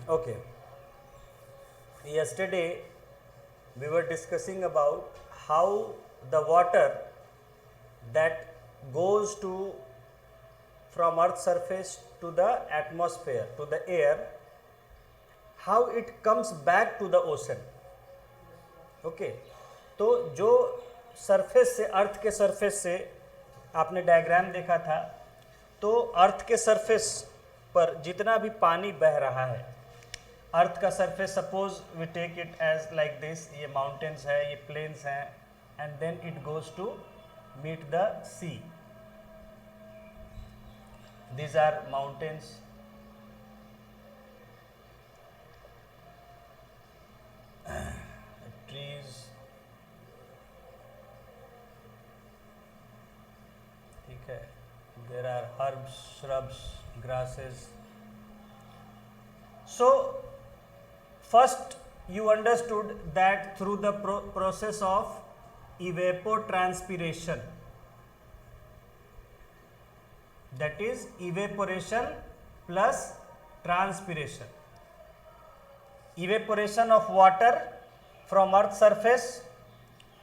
Okay. Yesterday we were discussing about how the water that goes to from earth surface to the atmosphere to the air, how it comes back to the ocean. Okay. तो जो surface से अर्थ के surface से आपने diagram देखा था, तो अर्थ के सरफेस पर जितना भी पानी बह रहा है, अर्थ का surface suppose we take it as like this, ये माउंटेन्स है, ये प्लेन्स हैं, and then it goes to meet the sea. These are mountains. Trees, ठीक है, there are herbs, shrubs, grasses. So first you understood that through the process of evapotranspiration, that is evaporation plus transpiration. Evaporation of water from earth surface,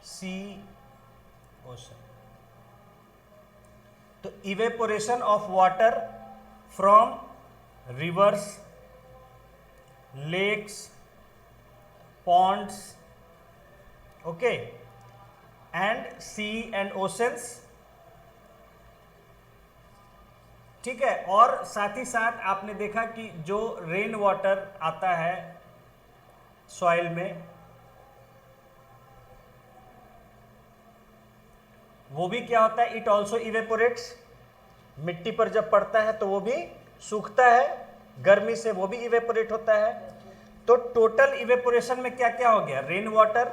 sea, ocean. तो evaporation of water from rivers, lakes, ponds, okay, and sea and oceans. ठीक है. और साथ ही साथ आपने देखा कि जो रेन वाटर आता है सॉइल में, वो भी क्या होता है, इट ऑल्सो इवेपोरेट्स. मिट्टी पर जब पड़ता है तो वो भी सूखता है, गर्मी से वो भी इवेपोरेट होता है. तो टोटल इवेपोरेशन में क्या क्या हो गया, rain water,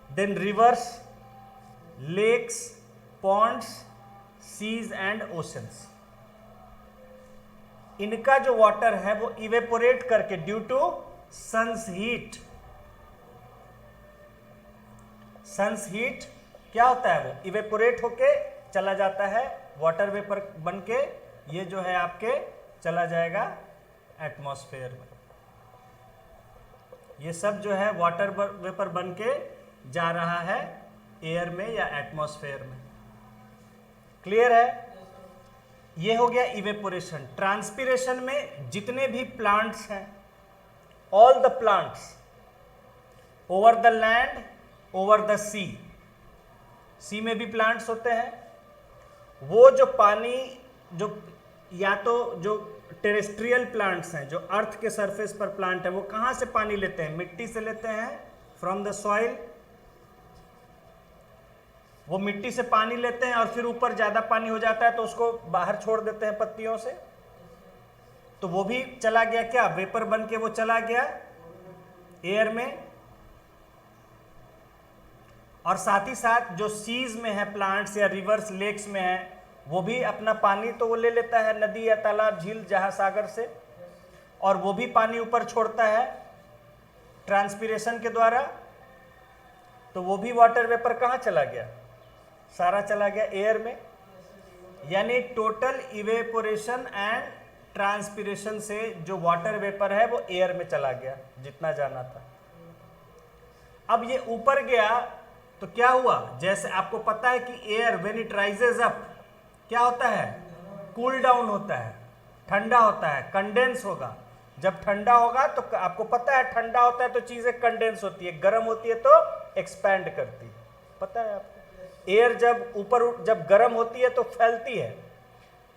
then rivers, lakes, ponds, seas and oceans. इनका जो वाटर है वो इवेपोरेट करके due to sun's heat, sun's heat क्या होता है, वो इवेपोरेट होके चला जाता है, वाटर वेपर बन के ये जो है आपके चला जाएगा एटमॉस्फेयर में. ये सब जो है वाटर वेपर बन के जा रहा है एयर में या एटमॉस्फेयर में. क्लियर है. ये हो गया इवेपोरेशन. ट्रांसपिरेशन में जितने भी प्लांट्स हैं, all the plants over the land, over the sea, sea में भी प्लांट्स होते हैं, वो जो पानी, जो या तो जो टेरेस्ट्रियल प्लांट्स हैं, जो अर्थ के सरफेस पर प्लांट है, वो कहाँ से पानी लेते हैं, मिट्टी से लेते हैं, फ्रॉम द सॉइल. वो मिट्टी से पानी लेते हैं और फिर ऊपर ज़्यादा पानी हो जाता है तो उसको बाहर छोड़ देते हैं पत्तियों से, तो वो भी चला गया क्या, वेपर बन के वो चला गया एयर में. और साथ ही साथ जो सीज में है प्लांट्स या रिवर्स, लेक्स में है, वो भी अपना पानी तो वो ले लेता है नदी या तालाब, झील, जहाँ सागर से, और वो भी पानी ऊपर छोड़ता है ट्रांसपिरेशन के द्वारा. तो वो भी वाटर वेपर कहाँ चला गया, सारा चला गया एयर में. यानी टोटल इवेपोरेशन एंड ट्रांसपिरेशन से जो वाटर वेपर है वो एयर में चला गया, जितना जाना था. अब ये ऊपर गया तो क्या हुआ, जैसे आपको पता है कि air when it rises up क्या होता है, कूल डाउन होता है, ठंडा होता है, कंडेंस होगा. जब ठंडा होगा तो आपको पता है ठंडा होता है तो चीजें कंडेंस होती है, गर्म होती है तो एक्सपैंड करती है, पता है आपको. एयर जब ऊपर, जब गर्म होती है तो फैलती है,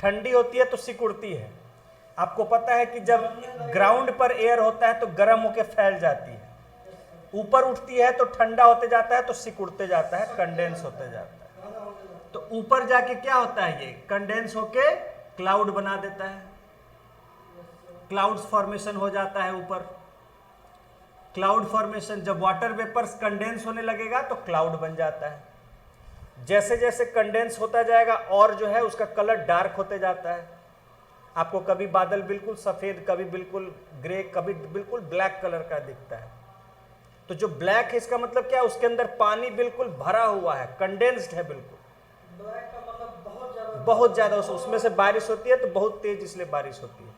ठंडी होती है तो सिकुड़ती है. आपको पता है कि जब ग्राउंड पर एयर होता है तो गर्म होकर फैल जाती है, ऊपर उठती है तो ठंडा होते जाता है तो सिकुड़ते जाता है, कंडेंस होते जाता है. तो ऊपर जाके क्या होता है, ये कंडेंस होके क्लाउड बना देता है, क्लाउड्स फॉर्मेशन हो जाता है ऊपर. क्लाउड फॉर्मेशन, जब वाटर वेपर्स कंडेंस होने लगेगा तो क्लाउड बन जाता है. जैसे जैसे कंडेंस होता जाएगा और जो है उसका कलर डार्क होते जाता है. आपको कभी बादल बिल्कुल सफेद, कभी बिल्कुल ग्रे, कभी बिल्कुल ब्लैक कलर का दिखता है. तो जो ब्लैक है इसका मतलब क्या है, उसके अंदर पानी बिल्कुल भरा हुआ है, कंडेंस्ड है बिल्कुल. ब्लैक का मतलब बहुत ज्यादा बहुत ज्यादा, उसमें से बारिश होती है तो बहुत तेज इसलिए बारिश होती है.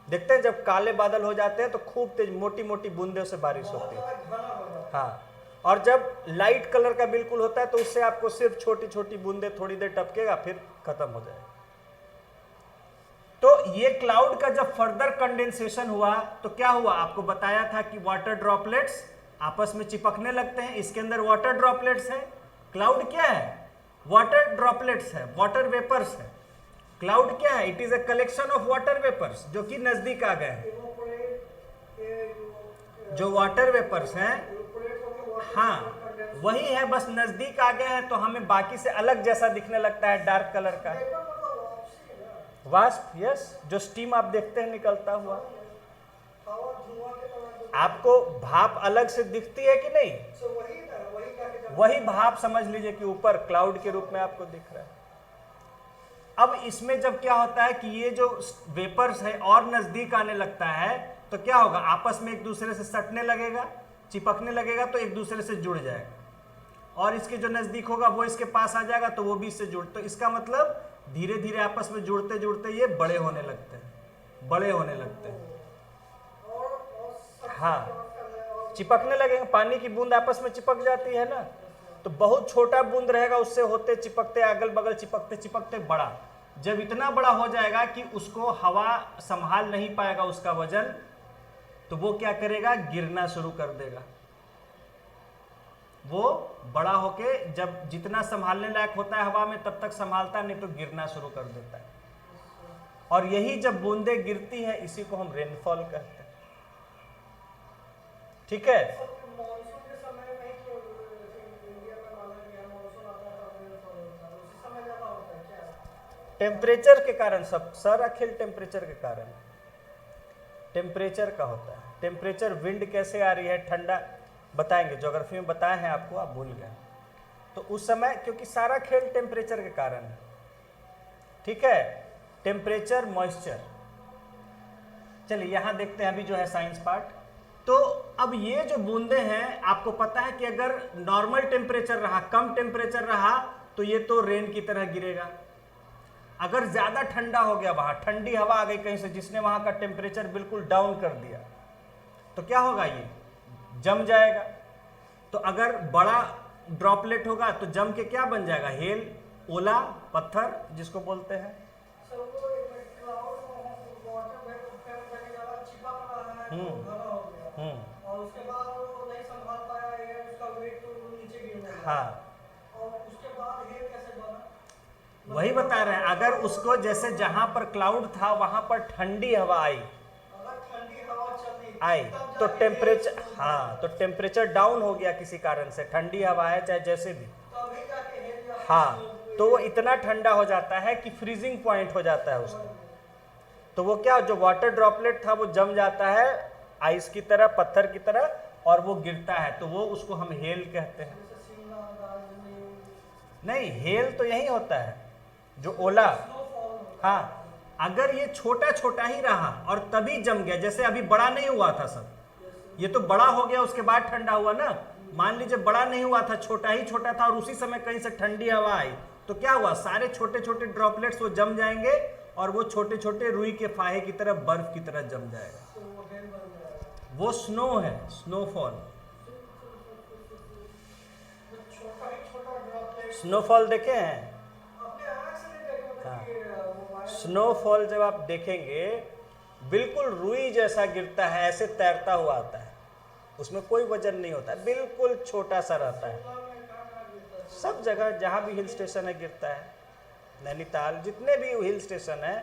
देखते हैं जब काले बादल हो जाते हैं तो खूब तेज मोटी मोटी बूंदों से बारिश होती है। हाँ, और जब लाइट कलर का बिल्कुल होता है तो उससे आपको सिर्फ छोटी छोटी बूंदे थोड़ी देर टपकेगा, फिर खत्म हो जाएगा। तो ये क्लाउड का जब फर्दर कंडेंसेशन हुआ तो क्या हुआ, आपको बताया था कि वाटर ड्रॉपलेट्स आपस में चिपकने लगते हैं। इसके अंदर वाटर ड्रॉपलेट्स है। क्लाउड क्या है, वाटर ड्रॉपलेट्स है, वाटर वेपर्स है। क्लाउड क्या है, it is a collection of water vapours जो कि नजदीक आ गए हैं। जो वाटर वेपर्स हैं, हाँ वही है, बस नजदीक आ गए हैं तो हमें बाकी से अलग जैसा दिखने लगता है, डार्क कलर का। वाष्प, यस, जो स्टीम आप देखते हैं निकलता हुआ, आपको भाप अलग से दिखती है कि नहीं? वही भाप समझ लीजिए कि ऊपर क्लाउड के रूप में आपको दिख रहा है। अब इसमें जब क्या होता है कि ये जो वेपर्स है और नजदीक आने लगता है तो क्या होगा, आपस में एक दूसरे से सटने लगेगा, चिपकने लगेगा तो एक दूसरे से जुड़ जाएगा, और इसके जो नजदीक होगा वो इसके पास आ जाएगा तो वो भी इससे जुड़, तो इसका मतलब धीरे धीरे आपस में जुड़ते जुड़ते ये बड़े होने लगते हैं, बड़े होने लगते हैं। हाँ, चिपकने लगेगा, पानी की बूंद आपस में चिपक जाती है ना, तो बहुत छोटा बूंद रहेगा, उससे होते चिपकते अगल बगल चिपकते चिपकते बड़ा, जब इतना बड़ा हो जाएगा कि उसको हवा संभाल नहीं पाएगा उसका वजन, तो वो क्या करेगा, गिरना शुरू कर देगा। वो बड़ा होके जब जितना संभालने लायक होता है हवा में तब तक संभालता नहीं तो गिरना शुरू कर देता है। और यही जब बूंदे गिरती है इसी को हम रेनफॉल कहते हैं। ठीक है, टेम्परेचर के कारण, सब सर अखिल टेम्परेचर के कारण, टेम्परेचर का होता है। टेम्परेचर, विंड कैसे आ रही है, ठंडा बताएंगे, ज्योग्राफी में बताए हैं आपको, आप भूल गए। तो उस समय क्योंकि सारा खेल टेम्परेचर के कारण है। ठीक है, टेम्परेचर, मॉइस्चर। चलिए यहां देखते हैं अभी जो है साइंस पार्ट। तो अब ये जो बूंदे हैं, आपको पता है कि अगर नॉर्मल टेम्परेचर रहा, कम टेम्परेचर रहा तो ये तो रेन की तरह गिरेगा। अगर ज्यादा ठंडा हो गया, वहां ठंडी हवा आ गई कहीं से जिसने वहां का टेम्परेचर बिल्कुल डाउन कर दिया, तो क्या होगा, ये जम जाएगा। तो अगर बड़ा ड्रॉपलेट होगा तो जम के क्या बन जाएगा, हेल, ओला, पत्थर जिसको बोलते हैं। और उसके बाद वो नहीं संभाल पाया, या उसका वेट तो नीचे गिर गया। हाँ, और उसके बाद हेल कैसे बना? वही बता रहे हैं, अगर उसको जैसे जहां पर क्लाउड था वहां पर ठंडी हवा आई, अगर ठंडी हवा चली आई तो टेम्परेचर, हाँ तो टेम्परेचर डाउन हो गया किसी कारण से, ठंडी हवा है चाहे जैसे भी, तभी जाके हेल या हाँ तो वो इतना ठंडा हो जाता है कि फ्रीजिंग पॉइंट हो जाता है उसका। तो वो क्या, जो वाटर ड्रॉपलेट था वो जम जाता है आइस की तरह, पत्थर की तरह, और वो गिरता है, तो वो उसको हम हेल कहते हैं। नहीं, हेल तो यही होता है जो ओला। हाँ, अगर ये छोटा छोटा ही रहा और तभी जम गया, जैसे अभी बड़ा नहीं हुआ था सब, ये तो बड़ा हो गया उसके बाद ठंडा हुआ ना। मान लीजिए बड़ा नहीं हुआ था, छोटा ही छोटा था, और उसी समय कहीं से ठंडी हवा आई तो क्या हुआ, सारे छोटे छोटे ड्रॉपलेट्स वो जम जाएंगे और वो छोटे छोटे रुई के फाहे की तरह, बर्फ की तरह जम जाएगा। वो स्नो है, स्नोफॉल। स्नोफॉल देखे हैं? हाँ, स्नोफॉल जब आप देखेंगे बिल्कुल रुई जैसा गिरता है, ऐसे तैरता हुआ आता है, उसमें कोई वजन नहीं होता, बिल्कुल छोटा सा रहता है। सब जगह जहाँ भी हिल स्टेशन है गिरता है। नैनीताल, जितने भी हिल स्टेशन है,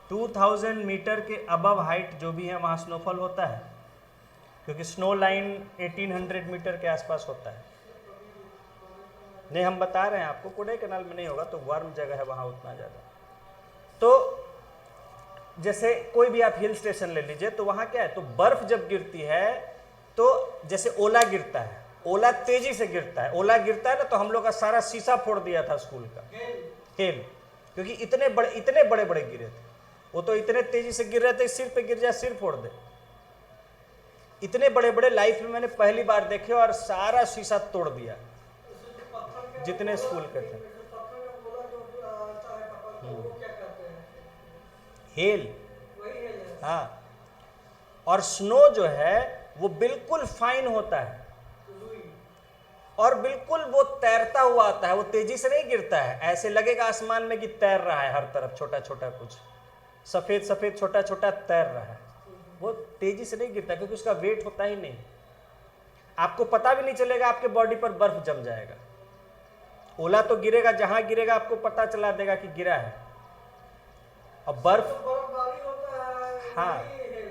2000 मीटर के अबव हाइट जो भी है वहाँ स्नोफॉल होता है, क्योंकि स्नो लाइन 1800 मीटर के आसपास होता है। नहीं, हम बता रहे हैं आपको, कोडाईकनाल में नहीं होगा, तो वार्म जगह है वहाँ उतना ज़्यादा। तो जैसे कोई भी आप हिल स्टेशन ले लीजिए, तो वहाँ क्या है, तो बर्फ जब गिरती है तो जैसे ओला गिरता है, ओला तेजी से गिरता है, ओला गिरता है ना, तो हम लोग का सारा शीशा फोड़ दिया था स्कूल का, हेल, क्योंकि इतने बड़े बड़े गिरे थे। वो तो इतने तेजी से गिर रहे थे, सिर पे गिर जाए सिर फोड़ दे। इतने बड़े बड़े लाइफ में मैंने पहली बार देखे, और सारा शीशा तोड़ दिया जितने स्कूल के थे। हेल, हाँ, और स्नो जो है वो बिल्कुल फाइन होता है और बिल्कुल वो तैरता हुआ आता है, वो तेजी से नहीं गिरता है। ऐसे लगेगा आसमान में कि तैर रहा है, हर तरफ छोटा छोटा कुछ सफेद सफेद छोटा छोटा तैर रहा है। वो तेजी से नहीं गिरता क्योंकि उसका वेट होता ही नहीं। आपको पता भी नहीं चलेगा, आपके बॉडी पर बर्फ जम जाएगा। ओला तो गिरेगा, जहां गिरेगा आपको पता चला देगा कि गिरा है। और बर्फ बर्फबारी होता है, हाँ। नहीं है।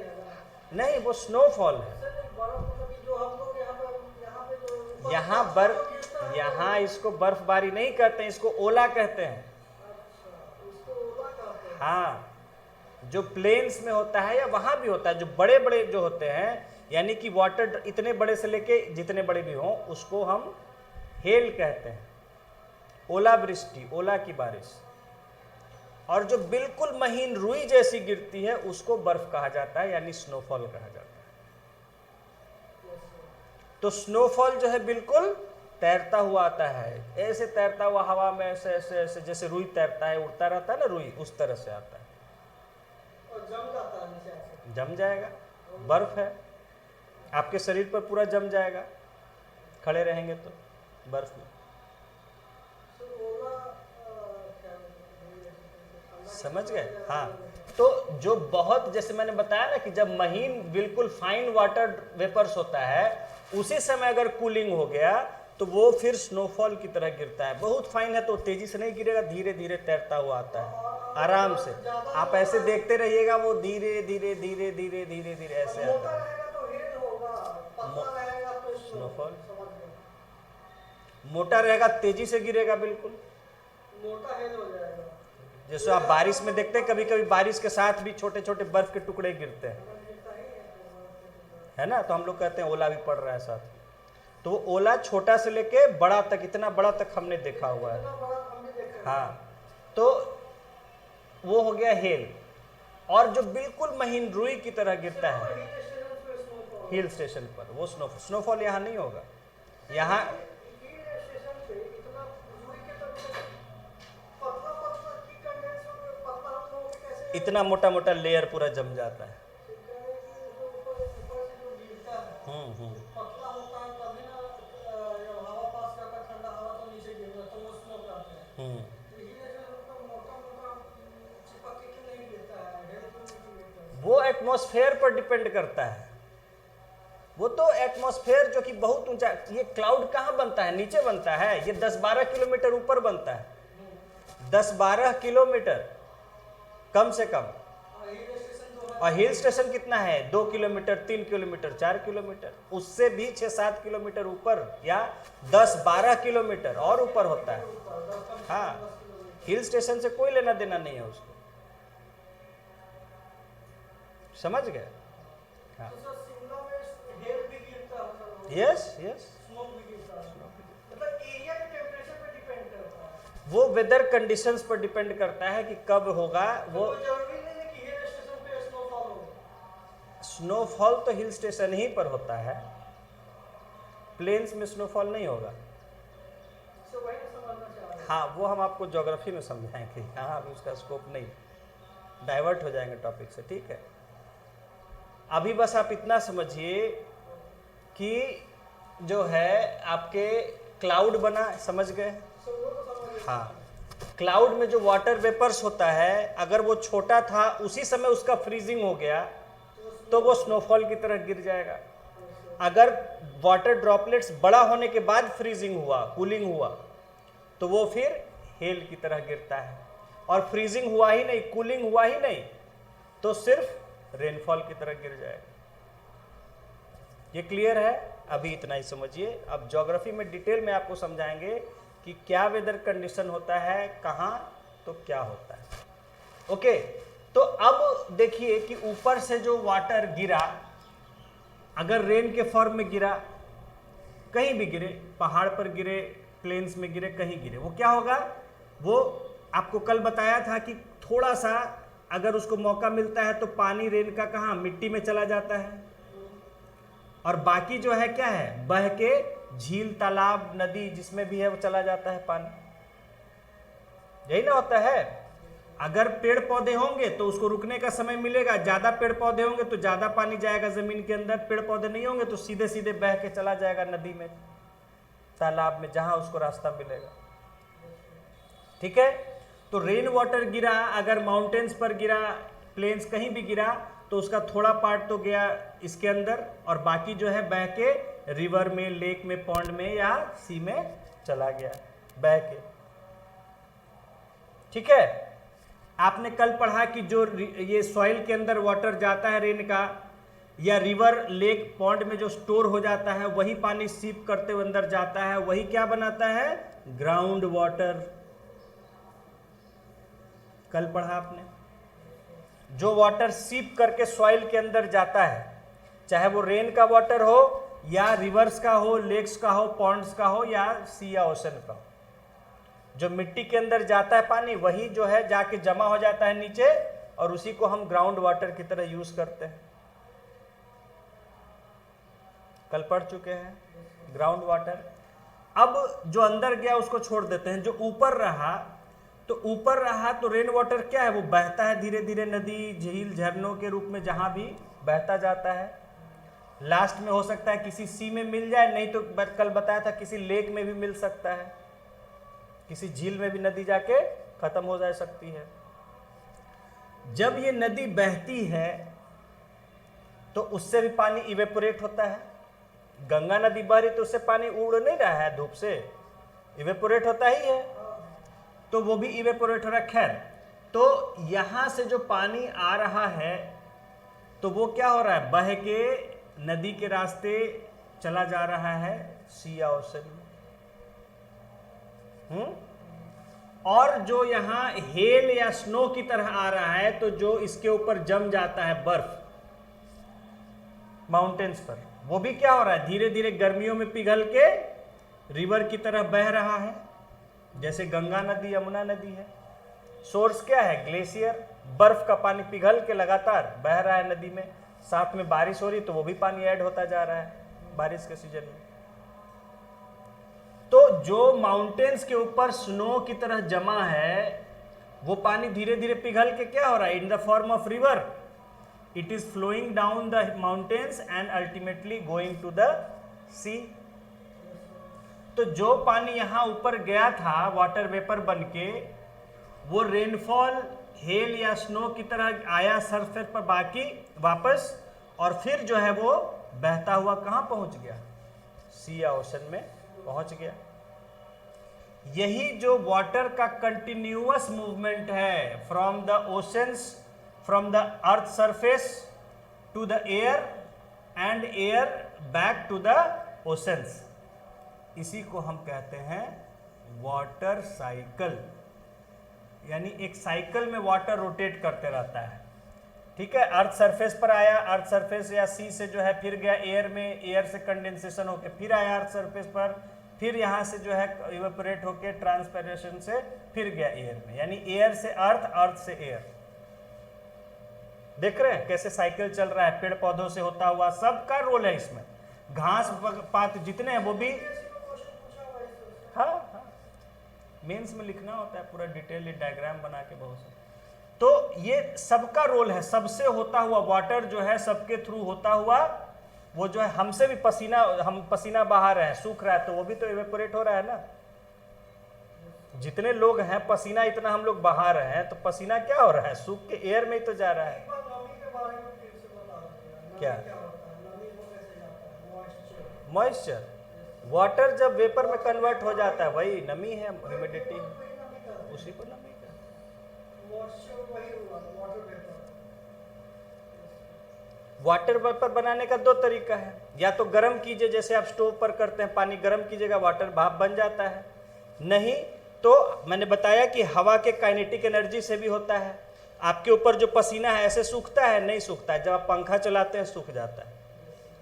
नहीं, वो स्नोफॉल है। बर्फ मतलब कि जो हम लोग यहाँ पे जो ऊपर यहाँ जो बर्फ, गिरता है, यहाँ इसको बर्फबारी नहीं कहते हैं, इसको ओला कहते हैं। अच्छा, उसको ओला कहते हैं। हाँ, जो प्लेन्स में होता है या वहां भी होता है, जो बड़े बड़े जो होते हैं, यानी कि वाटर इतने बड़े से लेके जितने बड़े भी हों, उसको हम हेल कहते हैं। ओलावृष्टि, ओला की बारिश। और जो बिल्कुल महीन रुई जैसी गिरती है उसको बर्फ कहा जाता है, यानी स्नोफॉल कहा जाता है। तो स्नोफॉल जो है बिल्कुल तैरता हुआ आता है, ऐसे तैरता हुआ हवा में, ऐसे ऐसे ऐसे जैसे रुई तैरता है, उड़ता रहता है ना रुई, उस तरह से आता है। और जम जाता है नीचे आके। जम जाएगा, बर्फ है, आपके शरीर पर पूरा जम जाएगा खड़े रहेंगे तो बर्फ में। तो ओला समझ गए? हाँ, तो जो बहुत, जैसे मैंने बताया ना कि जब महीन बिल्कुल फाइन वाटर वेपर्स होता है, उसी समय अगर कूलिंग हो गया तो वो फिर स्नोफॉल की तरह गिरता है। बहुत फाइन है तो तेजी से नहीं गिरेगा, धीरे धीरे तैरता हुआ आता है आराम से। आप ऐसे देखते रहिएगा, वो धीरे धीरे धीरे धीरे धीरे धीरे ऐसे आता मोटा है। रहेगा तो हेल होगा, पतला रहेगा तो स्नोफॉल। समझ गए। मोटा रहेगा तेजी से गिरेगा, बिल्कुल मोटा हेल हो जाएगा। जैसे आप बारिश में देखते हैं, कभी कभी बारिश के साथ भी छोटे छोटे बर्फ के टुकड़े गिरते हैं, है ना, तो हम लोग कहते हैं ओला भी पड़ रहा है साथ में। तो वो ओला छोटा से लेके बड़ा तक, इतना बड़ा तक हमने देखा हुआ है। इतना बड़ा हमने देखा है। हाँ, तो वो हो गया हेल। और जो बिल्कुल महीन रुई की तरह गिरता है हिल स्टेशन पे स्नोफॉल। हिल स्टेशन पर, वो स्नोफॉल यहाँ नहीं होगा। यहाँ हिल स्टेशन पे इतना रुई के तरह पतला पतला की कंडेंस हो गया, पतला हो के कैसे इतना मोटा मोटा लेयर पूरा जम जाता है। ऊपर से जो गिरता है पतला होता है, तभी ना जब हवा पास करता है, ठंडा हवा तो नीचे गिरता है, तो वो स्नो कहते हैं। हिल स्टेशन पर मोटा मोटा चिपक के क्यों नहीं गिरता है, हेल क्यों नहीं गिरता है? वो एटमॉस्फेयर पर डिपेंड करता है। वो तो एटमॉस्फेयर जो कि बहुत ऊंचा, ये क्लाउड कहाँ बनता है? नीचे बनता है। ये 10-12 किलोमीटर ऊपर बनता है, 10-12 किलोमीटर कम से कम। हिल स्टेशन जो है और हिल स्टेशन कितना है? 2 किलोमीटर, 3 किलोमीटर, 4 किलोमीटर, उससे भी 6-7 किलोमीटर ऊपर या 10-12 किलोमीटर और ऊपर होता है। हाँ, हिल स्टेशन से कोई लेना देना नहीं है उसको। समझ गए? हाँ, तो सर शिमला में हेल भी गिरता है, यस यस। स्नो भी गिरता है, मतलब एरिया के टेम्परेचर पे डिपेंड करता है। वो वेदर कंडीशंस पर डिपेंड करता है कि कब होगा वो। तो जरूरी नहीं है कि हिल स्टेशन पे स्नोफॉल हो। स्नोफॉल तो हिल स्टेशन ही पर होता है, प्लेन्स में स्नोफॉल नहीं होगा। तो वही समझना चाह रहे हैं। हाँ, वो हम आपको ज्योग्राफी में समझाएंगे, यहाँ अभी उसका स्कोप नहीं, डाइवर्ट हो जाएंगे टॉपिक से, ठीक है। अभी बस आप इतना समझिए कि जो है आपके क्लाउड बना, समझ गए? सो वो तो समझ गए। हाँ, क्लाउड में जो वाटर वेपर्स होता है, अगर वो छोटा था उसी समय उसका फ्रीजिंग हो गया तो वो स्नोफॉल की तरह गिर जाएगा। अगर वाटर ड्रॉपलेट्स बड़ा होने के बाद फ्रीजिंग हुआ, कूलिंग हुआ, तो वो फिर हेल की तरह गिरता है। और फ्रीजिंग हुआ ही नहीं, कूलिंग हुआ ही नहीं, तो सिर्फ रेनफॉल की तरह गिर जाएगा। ये क्लियर है? अभी इतना ही समझिए। अब ज्योग्राफी में डिटेल में आपको समझाएंगे कि क्या वेदर कंडीशन होता है, कहाँ तो क्या होता है। ओके, तो अब देखिए कि ऊपर से जो वाटर गिरा, अगर रेन के फॉर्म में गिरा, कहीं भी गिरे, पहाड़ पर गिरे, प्लेन्स में गिरे, कहीं गिरे, वो क्या होगा? वो आपको कल बताया था कि थोड़ा सा अगर उसको मौका मिलता है तो पानी रेन का कहाँ, मिट्टी में चला जाता है, और बाकी जो है क्या है, बह के झील, तालाब, नदी जिसमें भी है वो चला जाता है पानी। यही ना होता है। अगर पेड़ पौधे होंगे तो उसको रुकने का समय मिलेगा, ज्यादा पेड़ पौधे होंगे तो ज्यादा पानी जाएगा जमीन के अंदर, पेड़ पौधे नहीं होंगे तो सीधे सीधे बह के चला जाएगा नदी में, तालाब में, जहां उसको रास्ता मिलेगा। ठीक है, तो रेन वाटर गिरा, अगर माउंटेन्स पर गिरा, प्लेन्स कहीं भी गिरा, तो उसका थोड़ा पार्ट तो गया इसके अंदर और बाकी जो है बह के रिवर में, लेक में, पॉन्ड में या सी में चला गया बह के। ठीक है, आपने कल पढ़ा कि जो ये सॉइल के अंदर वाटर जाता है रेन का, या रिवर, लेक, पॉन्ड में जो स्टोर हो जाता है, वही पानी सीप करते हुए अंदर जाता है, वही क्या बनाता है, ग्राउंड वाटर। कल पढ़ा आपने, जो वाटर सीप करके सॉइल के अंदर जाता है, चाहे वो रेन का वाटर हो या रिवर्स का हो, लेक्स का हो, पॉन्ड्स का हो या सी या ओशन का हो, जो मिट्टी के अंदर जाता है पानी, वही जो है जाके जमा हो जाता है नीचे और उसी को हम ग्राउंड वाटर की तरह यूज करते हैं। कल पढ़ चुके हैं ग्राउंड वाटर। अब जो अंदर गया उसको छोड़ देते हैं, जो ऊपर रहा, तो ऊपर रहा तो रेन वाटर क्या है, वो बहता है धीरे धीरे नदी, झील, झरनों के रूप में जहां भी बहता जाता है। लास्ट में हो सकता है किसी सी में मिल जाए, नहीं तो कल बताया था किसी लेक में भी मिल सकता है, किसी झील में भी नदी जाके खत्म हो जा सकती है। जब ये नदी बहती है तो उससे भी पानी इवेपोरेट होता है। गंगा नदी बह रही तो उससे पानी उड़ नहीं रहा है, धूप से इवेपोरेट होता ही है, तो वो भी इवेपोरेट हो रहा है। खैर, तो यहां से जो पानी आ रहा है तो वो क्या हो रहा है, बह के नदी के रास्ते चला जा रहा है सी या ओशन में। और जो यहाँ हेल या स्नो की तरह आ रहा है, तो जो इसके ऊपर जम जाता है बर्फ माउंटेन्स पर, वो भी क्या हो रहा है, धीरे धीरे गर्मियों में पिघल के रिवर की तरह बह रहा है, जैसे गंगा नदी, यमुना नदी है। सोर्स क्या है, ग्लेशियर, बर्फ का पानी पिघल के लगातार बह रहा है नदी में, साथ में बारिश हो रही तो वो भी पानी ऐड होता जा रहा है बारिश के सीजन में। तो जो माउंटेन्स के ऊपर स्नो की तरह जमा है, वो पानी धीरे धीरे पिघल के क्या हो रहा है, in the form of river, it is flowing down the mountains and ultimately going to the sea. तो जो पानी यहां ऊपर गया था वाटर वेपर बन के, वो रेनफॉल, हेल या स्नो की तरह आया सरफेस पर बाकी वापस, और फिर जो है वो बहता हुआ कहां पहुंच गया, सी या ओशन में पहुंच गया। यही जो वाटर का कंटिन्यूअस मूवमेंट है from the oceans, from the earth surface to the air and air back to the oceans, इसी को हम कहते हैं वाटर साइकिल। यानी एक साइकिल में वाटर रोटेट करते रहता है। ठीक है, अर्थ सरफेस पर आया, अर्थ सरफेस या सी से जो है फिर गया एयर में, एयर से कंडेंसेशन होके फिर आया अर्थ सरफेस पर, फिर यहाँ से जो है इवेपोरेट होके ट्रांसपिरेशन से फिर गया एयर में, यानी एयर से अर्थ, अर्थ से एयर। देख रहे हैं कैसे साइकिल चल रहा है, पेड़ पौधों से होता हुआ, सबका रोल है इसमें। घास पात जितने हैं वो भी, हाँ, मेंस में लिखना होता है पूरा डिटेल डायग्राम बना के बहुत से। तो ये सबका रोल है, सबसे होता हुआ वाटर जो है सबके थ्रू होता हुआ, वो जो है हमसे भी पसीना, हम पसीना बहा रहे हैं, सूख रहा है, तो वो भी तो इवेपोरेट हो रहा है ना। जितने लोग हैं पसीना इतना हम लोग बहा रहे हैं, तो पसीना क्या हो रहा है, सूख के एयर में ही तो जा रहा है। क्या मॉइस्चर, वाटर जब वेपर में कन्वर्ट हो जाता है वही नमी है, ह्यूमिडिटी, उसी को नमी का। वाटर वेपर बनाने का दो तरीका है, या तो गर्म कीजिए, जैसे आप स्टोव पर करते हैं, पानी गर्म कीजिएगा, वाटर भाप बन जाता है। नहीं तो मैंने बताया कि हवा के काइनेटिक एनर्जी से भी होता है। आपके ऊपर जो पसीना है ऐसे सूखता है, नहीं सूखता है, जब आप पंखा चलाते हैं सूख जाता है।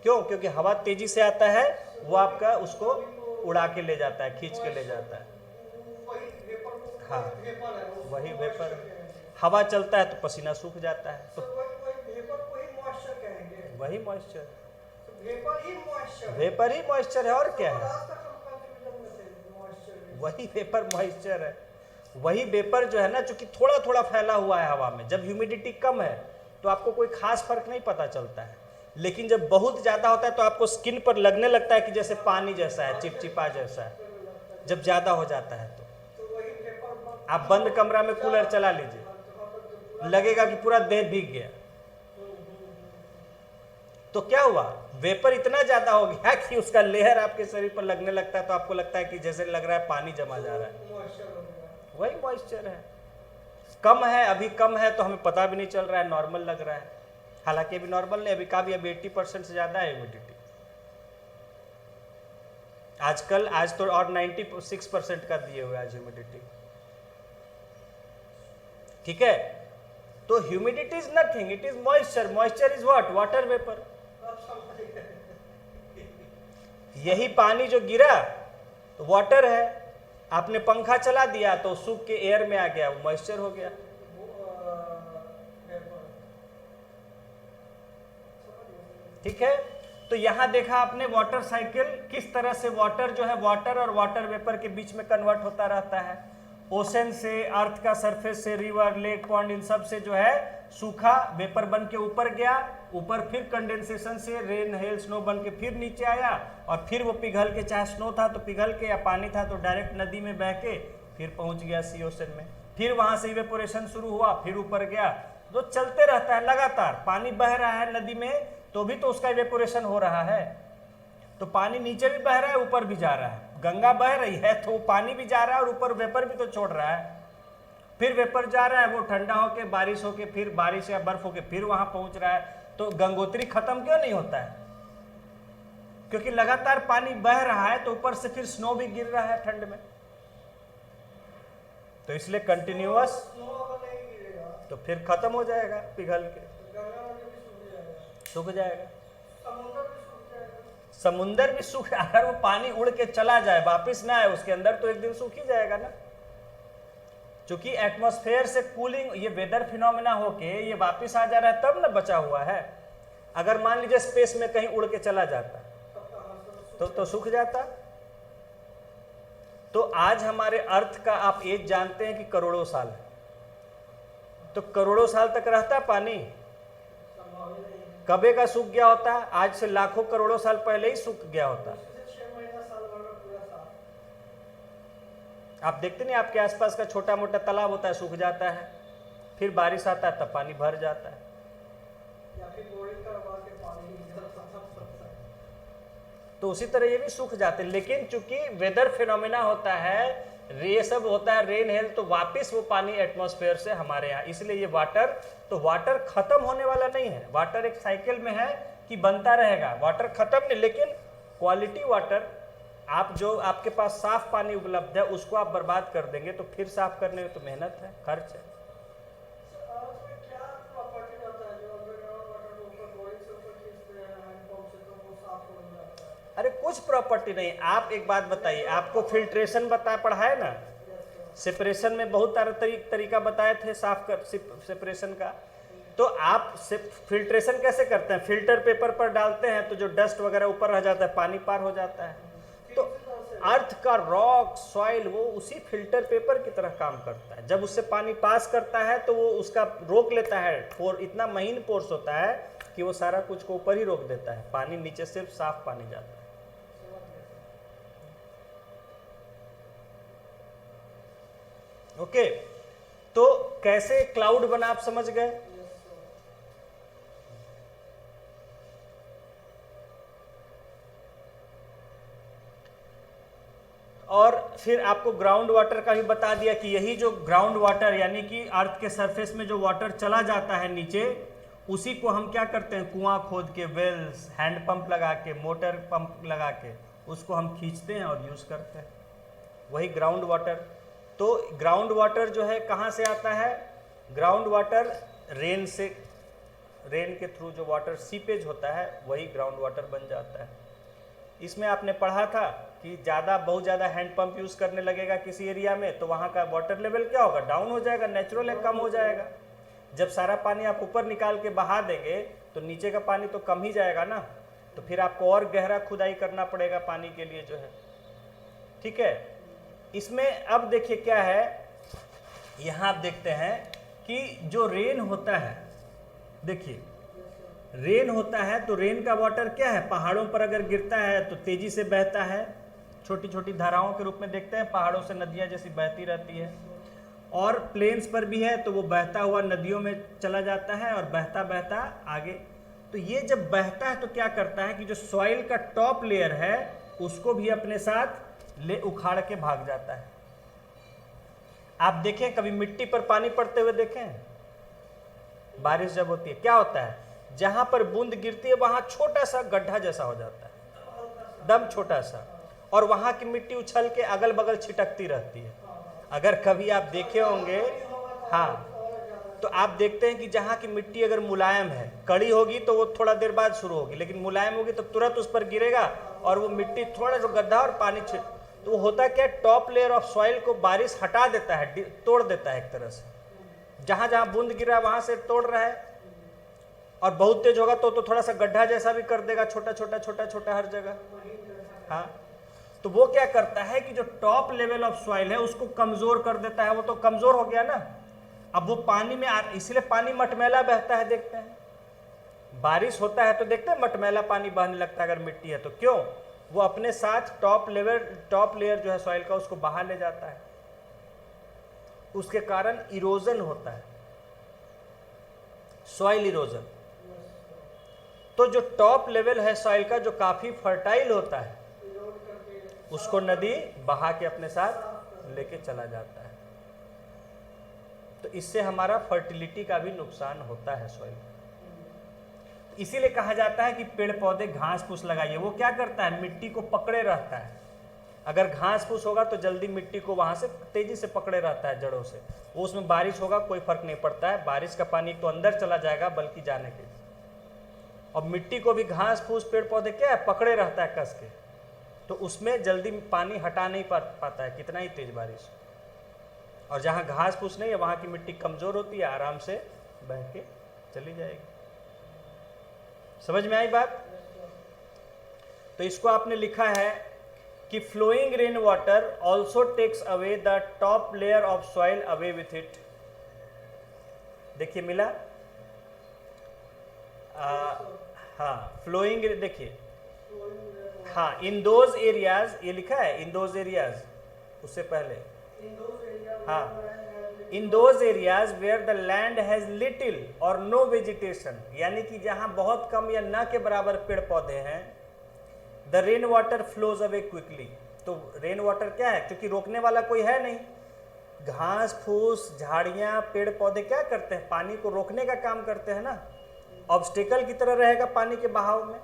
क्यों? क्योंकि हवा तेजी से आता है, वो आपका उसको उड़ा के ले जाता है, खींच के ले जाता है। हाँ, वही वेपर, हवा चलता है तो पसीना सूख जाता है, तो वही मॉइस्चर, वेपर ही मॉइस्चर है, और क्या है, वही वेपर मॉइस्चर है। वही वेपर जो है ना, चूंकि थोड़ा थोड़ा फैला हुआ है हवा में, जब ह्यूमिडिटी कम है तो आपको कोई खास फर्क नहीं पता चलता है, लेकिन जब बहुत ज़्यादा होता है तो आपको स्किन पर लगने लगता है कि जैसे पानी जैसा है, चिपचिपा जैसा है, जब ज़्यादा हो जाता है तो। आप बंद कमरा में कूलर चला लीजिए, लगेगा कि पूरा देह भीग गया। तो क्या हुआ, वेपर इतना ज्यादा हो गया कि उसका लेयर आपके शरीर पर लगने लगता है, तो आपको लगता है कि जैसे लग रहा है पानी जमा जा रहा है, वही मॉइस्चर है। कम है, अभी कम है तो हमें पता भी नहीं चल रहा है, नॉर्मल लग रहा है, हालांकि अभी नॉर्मल नहीं, अभी काफी, अभी 80% से ज्यादा है ह्यूमिडिटी आजकल, आज तो और 96% का दिए हुए आज ह्यूमिडिटी। ठीक है, तो humidity is nothing, it is moisture. Moisture is what, water vapour. यही पानी जो गिरा तो वाटर है, आपने पंखा चला दिया तो सूख के एयर में आ गया, वो मॉइस्चर हो गया। ठीक है, तो यहां देखा आपने वाटर साइकिल, किस तरह से वाटर जो है, वाटर और वाटर वेपर के बीच में कन्वर्ट होता रहता है। ओशन से, अर्थ का सरफेस से, रिवर, लेक, पॉन्ड, इन सब से जो है सूखा वेपर बन के ऊपर गया, ऊपर फिर कंडेंसेशन से रेन, हेल, स्नो बन के फिर नीचे आया, और फिर वो पिघल के, चाहे स्नो था तो पिघल के, या पानी था तो डायरेक्ट नदी में बह के फिर पहुंच गया सी ओशन में, फिर वहां से इवेपोरेशन शुरू हुआ, फिर ऊपर गया। तो चलते रहता है लगातार। पानी बह रहा है नदी में तो भी तो उसका इवेपोरेशन हो रहा है, तो पानी नीचे भी बह रहा है, ऊपर भी जा रहा है। गंगा बह रही है तो पानी भी जा रहा है और ऊपर वेपर भी तो छोड़ रहा है, फिर वेपर जा रहा है, वो ठंडा होके, बारिश होके, फिर बारिश या बर्फ होके फिर वहां पहुंच रहा है। तो गंगोत्री खत्म क्यों नहीं होता है, क्योंकि लगातार पानी बह रहा है, तो ऊपर से फिर स्नो भी गिर रहा है ठंड में, तो इसलिए कंटिन्यूअस, तो फिर खत्म हो जाएगा पिघल के, सूख जाएगा। समुंदर भी सूख, अगर वो पानी उड़ के चला जाए, वापस ना आए उसके अंदर, तो एक दिन सूख ही जाएगा ना, क्योंकि एटमॉस्फेयर से कूलिंग, ये वेदर फिनोमेना होके ये वापस आ जा रहा है, तब ना बचा हुआ है। अगर मान लीजिए स्पेस में कहीं उड़ के चला जाता तो सूख जाता। तो आज हमारे अर्थ का आप एज जानते हैं कि करोड़ों साल है, तो करोड़ों साल तक रहता है पानी, कबे का सूख गया होता, आज से लाखों करोड़ों साल पहले ही सूख गया होता। आप देखते नहीं, आपके आसपास का छोटा मोटा तालाब होता है, सूख जाता है, फिर बारिश आता है तब पानी भर जाता है, या फिर बोरिंग करवा के पानी तो उसी तरह ये भी सूख जाते हैं। लेकिन चूंकि वेदर फिनोमेना होता है, ये सब होता है, रेन, हेल, तो वापस वो पानी एटमॉस्फेयर से हमारे यहाँ, इसलिए ये वाटर, तो वाटर खत्म होने वाला नहीं है, वाटर एक साइकिल में है कि बनता रहेगा, वाटर खत्म नहीं। लेकिन क्वालिटी वाटर, आप जो आपके पास साफ पानी उपलब्ध है उसको आप बर्बाद कर देंगे तो फिर साफ करने में तो मेहनत है, खर्च है। अरे कुछ प्रॉपर्टी नहीं, आप एक बात बताइए, आपको फिल्ट्रेशन पढ़ाए ना, सेपरेशन में बहुत सारे तरीका बताए थे साफ कर सेपरेशन का। तो आप फिल्ट्रेशन कैसे करते हैं, फिल्टर पेपर पर डालते हैं तो जो डस्ट वगैरह ऊपर रह जाता है, पानी पार हो जाता है। तो अर्थ का रॉक, सॉइल, वो उसी फिल्टर पेपर की तरह काम करता है। जब उससे पानी पास करता है तो वो उसका रोक लेता है, इतना महीन पोर्स होता है कि वो सारा कुछ को ऊपर ही रोक देता है, पानी नीचे सिर्फ साफ पानी जाता है। ओके, तो कैसे क्लाउड बना आप समझ गए। और फिर आपको ग्राउंड वाटर का भी बता दिया कि यही जो ग्राउंड वाटर, यानी कि अर्थ के सरफेस में जो वाटर चला जाता है नीचे, उसी को हम क्या करते हैं, कुआं खोद के, वेल्स, हैंड पंप लगा के, मोटर पंप लगा के उसको हम खींचते हैं और यूज करते हैं, वही ग्राउंड वाटर। तो ग्राउंड वाटर जो है कहाँ से आता है, ग्राउंड वाटर रेन से, रेन के थ्रू जो वाटर सीपेज होता है वही ग्राउंड वाटर बन जाता है। इसमें आपने पढ़ा था कि बहुत ज़्यादा हैंड पंप यूज़ करने लगेगा किसी एरिया में तो वहाँ का वाटर लेवल क्या होगा, डाउन हो जाएगा, नेचुरल है, कम हो जाएगा। जब सारा पानी आप ऊपर निकाल के बहा देंगे तो नीचे का पानी तो कम ही जाएगा ना, तो फिर आपको और गहरा खुदाई करना पड़ेगा पानी के लिए जो है। ठीक है, इसमें अब देखिए क्या है यहाँ आप देखते हैं कि जो रेन होता है, देखिए रेन होता है तो रेन का वाटर क्या है, पहाड़ों पर अगर गिरता है तो तेजी से बहता है, छोटी छोटी धाराओं के रूप में देखते हैं, पहाड़ों से नदियाँ जैसी बहती रहती है। और प्लेन्स पर भी है तो वो बहता हुआ नदियों में चला जाता है और बहता बहता आगे। तो ये जब बहता है तो क्या करता है कि जो सॉइल का टॉप लेयर है उसको भी अपने साथ ले उखाड़ के भाग जाता है। आप देखें कभी मिट्टी पर पानी पड़ते हुए देखें, बारिश जब होती है क्या होता है, जहां पर बूंद गिरती है वहां छोटा सा गड्ढा जैसा हो जाता है, दम छोटा सा, और वहां की मिट्टी उछल के अगल बगल छिटकती रहती है। अगर कभी आप देखे होंगे, हाँ, तो आप देखते हैं कि जहाँ की मिट्टी अगर मुलायम है, कड़ी होगी तो वो थोड़ा देर बाद शुरू होगी, लेकिन मुलायम होगी तो तुरंत उस पर गिरेगा और वो मिट्टी थोड़ा सा गड्ढा और पानी छिट, तो वो होता क्या, टॉप लेयर ऑफ सॉइल को बारिश हटा देता है, तोड़ देता है एक तरह से। जहाँ जहाँ बूंद गिरा वहाँ से तोड़ रहा है, और बहुत तेज होगा तो थोड़ा सा गड्ढा जैसा भी कर देगा, छोटा छोटा छोटा छोटा हर जगह। हाँ, तो वो क्या करता है कि जो टॉप लेवल ऑफ सॉइल है उसको कमजोर कर देता है, वो तो कमजोर हो गया ना, अब वो पानी में इसलिए पानी मटमैला बहता है, देखते हैं बारिश होता है तो देखते हैं मटमैला पानी बहने लगता है अगर मिट्टी है तो, क्यों, वो अपने साथ टॉप लेयर जो है सॉइल का उसको बहा ले जाता है, उसके कारण इरोजन होता है, सॉइल इरोजन। तो जो टॉप लेवल है सॉइल का जो काफी फर्टाइल होता है उसको नदी बहा के अपने साथ लेके चला जाता है, तो इससे हमारा फर्टिलिटी का भी नुकसान होता है सॉइल। इसीलिए कहा जाता है कि पेड़ पौधे घास फूस लगाइए, वो क्या करता है, मिट्टी को पकड़े रहता है। अगर घास फूस होगा तो जल्दी मिट्टी को वहां से तेजी से पकड़े रहता है जड़ों से, वो उसमें बारिश होगा कोई फर्क नहीं पड़ता है, बारिश का पानी तो अंदर चला जाएगा बल्कि जाने के लिए। और मिट्टी को भी घास फूस पेड़ पौधे क्या है, पकड़े रहता है कस के, तो उसमें जल्दी पानी हटा नहीं पाता है कितना ही तेज बारिश। और जहाँ घास फूस नहीं है वहाँ की मिट्टी कमजोर होती है, आराम से बह के चली जाएगी। समझ में आई बात? तो इसको आपने लिखा है कि flowing rain water also takes away the top layer of soil away with it. देखिए मिला, हाँ फ्लोइंग, देखिए हाँ, इन दोज एरियाज, ये लिखा है इन दोज एरियाज, उससे पहले हाँ, in those areas where the land has little और नो वेजिटेशन, यानी कि जहां बहुत कम या न के बराबर पेड़ पौधे हैं, the rain water flows away quickly. तो रेन वाटर क्या है, क्योंकि रोकने वाला कोई है नहीं, घास फूस झाड़ियां पेड़ पौधे क्या करते हैं, पानी को रोकने का काम करते हैं ना, ऑब्स्टेकल की तरह रहेगा पानी के बहाव में।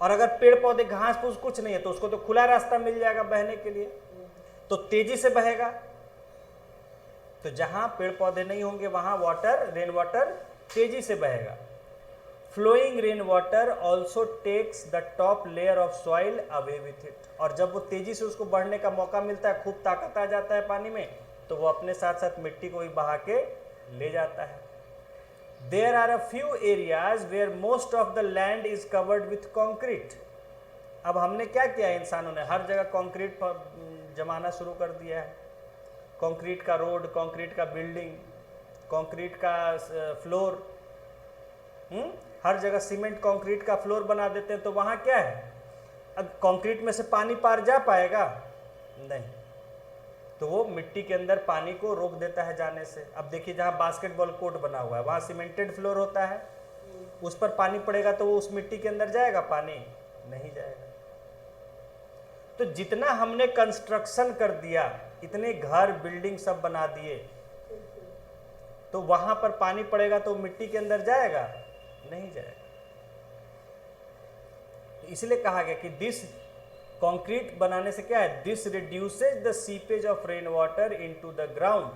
और अगर पेड़ पौधे घास फूस कुछ नहीं है तो उसको तो खुला रास्ता मिल जाएगा बहने के लिए, तो तेजी से बहेगा। तो जहां पेड़ पौधे नहीं होंगे वहां वाटर, रेन वाटर तेजी से बहेगा। Flowing rain water also takes the top layer of soil away with it, और जब वो तेजी से उसको बढ़ने का मौका मिलता है, खूब ताकत आ जाता है पानी में, तो वो अपने साथ साथ मिट्टी को भी बहा के ले जाता है। There are a few areas where most of the land is covered with concrete। अब हमने क्या किया, इंसानों ने हर जगह कंक्रीट जमाना शुरू कर दिया है, कंक्रीट का रोड, कंक्रीट का बिल्डिंग, कंक्रीट का फ्लोर, हर जगह सीमेंट कंक्रीट का फ्लोर बना देते हैं। तो वहाँ क्या है, अब कंक्रीट में से पानी पार जा पाएगा नहीं, तो वो मिट्टी के अंदर पानी को रोक देता है जाने से। अब देखिए जहाँ बास्केटबॉल कोर्ट बना हुआ है वहाँ सीमेंटेड फ्लोर होता है, उस पर पानी पड़ेगा तो वो उस मिट्टी के अंदर जाएगा, पानी नहीं जाएगा। तो जितना हमने कंस्ट्रक्शन कर दिया, इतने घर बिल्डिंग सब बना दिए, तो वहां पर पानी पड़ेगा तो मिट्टी के अंदर जाएगा, नहीं जाएगा। तो इसलिए कहा गया कि दिस कंक्रीट बनाने से क्या है, this reduces the seepage of rain water into the ground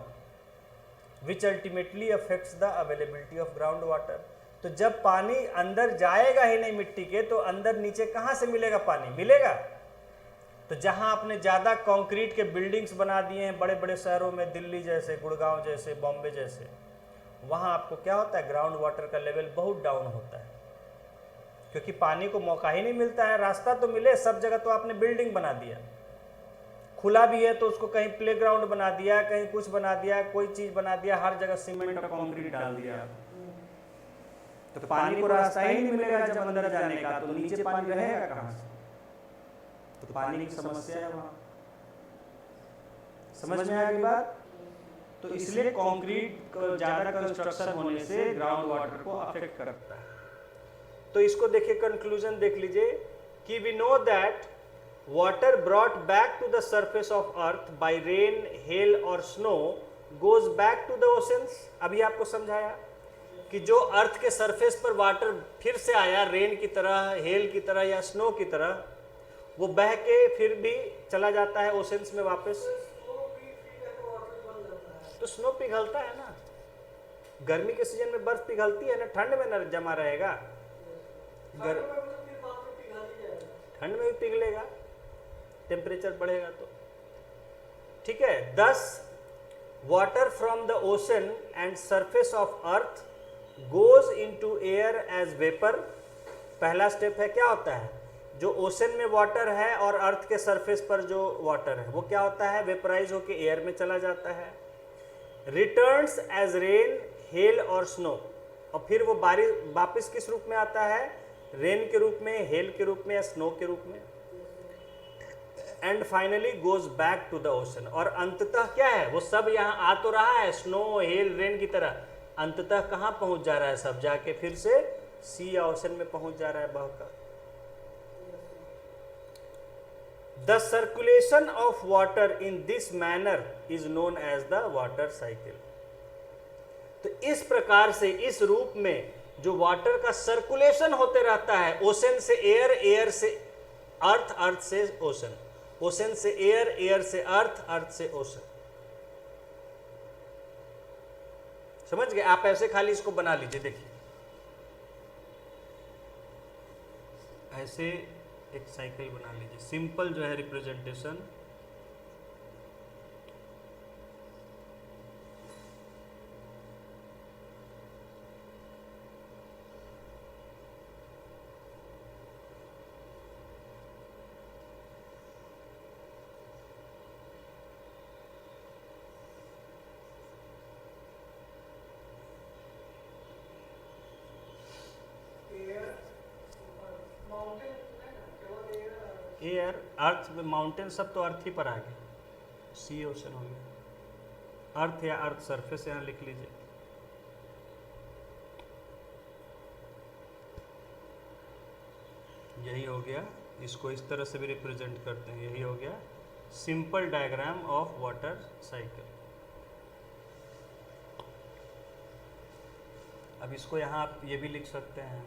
which ultimately affects the availability of ground water. तो जब पानी अंदर जाएगा ही नहीं मिट्टी के, तो अंदर नीचे कहाँ से मिलेगा पानी, मिलेगा। तो जहाँ आपने ज़्यादा कंक्रीट के बिल्डिंग्स बना दिए हैं बड़े बड़े शहरों में, दिल्ली जैसे, गुड़गांव जैसे, बॉम्बे जैसे, वहाँ आपको क्या होता है, ग्राउंड वाटर का लेवल बहुत डाउन होता है, क्योंकि पानी को मौका ही नहीं मिलता है। रास्ता तो मिले सब जगह, तो आपने बिल्डिंग बना दिया, खुला भी है तो उसको कहीं प्लेग्राउंड बना दिया, कहीं कुछ बना दिया, कोई चीज बना दिया, हर जगह सीमेंट और कंक्रीट डाल दिया, तो पानी को रास्ता ही नहीं मिलेगा जब अंदर जाने का, तो नीचे पानी रहेगा कहाँ से? तो पानी की समस्या है वहां। समझ में आ गई बात? तो इसलिए कंक्रीट का ज्यादा कंस्ट्रक्शन होने से ग्राउंड वाटर को अफेक्ट करता है। तो इसको देखिए, कंक्लूजन देख लीजिए कि we know that water brought back to the surface of earth by rain, hail और snow goes back to the oceans। अभी आपको समझाया कि जो अर्थ के सरफेस पर वाटर फिर से आया रेन की तरह, हेल की तरह या स्नो की तरह, वो बह के फिर भी चला जाता है ओशंस में वापस। तो स्नो पिघलता है ना, गर्मी के सीजन में बर्फ पिघलती है ना, ठंड में न जमा रहेगा, ठंड में भी पिघलेगा, टेम्परेचर बढ़ेगा तो। ठीक है। 10 water from the ocean and surface of earth goes into air as vapour. पहला स्टेप है, क्या होता है, जो ओशन में वाटर है और अर्थ के सरफेस पर जो वाटर है वो क्या होता है, वेपराइज होकर एयर में चला जाता है। रिटर्न्स एज रेन, हेल और स्नो, और फिर वो बारिश वापस किस रूप में आता है, रेन के रूप में, हेल के रूप में या स्नो के रूप में। And finally goes back to the ocean, और अंततः क्या है, वो सब यहाँ आ तो रहा है स्नो, हेल, रेन की तरह, अंततः कहाँ पहुंच जा रहा है, सब जाके फिर से सी या ओशन में पहुंच जा रहा है बहकर। The circulation of water in this manner is known as the water cycle. तो इस प्रकार से, इस रूप में जो वाटर का सर्कुलेशन होते रहता है, ओशन से एयर, एयर से अर्थ, अर्थ से ओशन, ओशन से एयर, एयर से अर्थ, अर्थ से ओशन। समझ गए? आप ऐसे खाली इसको बना लीजिए, देखिए ऐसे एक साइकिल बना लीजिए, सिंपल जो है रिप्रेजेंटेशन। एयर, अर्थ, माउंटेन सब तो अर्थ ही पर आ गए, सी ओशन हो गया, अर्थ या अर्थ सरफेस यहाँ लिख लीजिए। यही हो गया, इसको इस तरह से भी रिप्रेजेंट करते हैं, यही हो गया simple diagram of water cycle. अब इसको यहाँ आप ये भी लिख सकते हैं,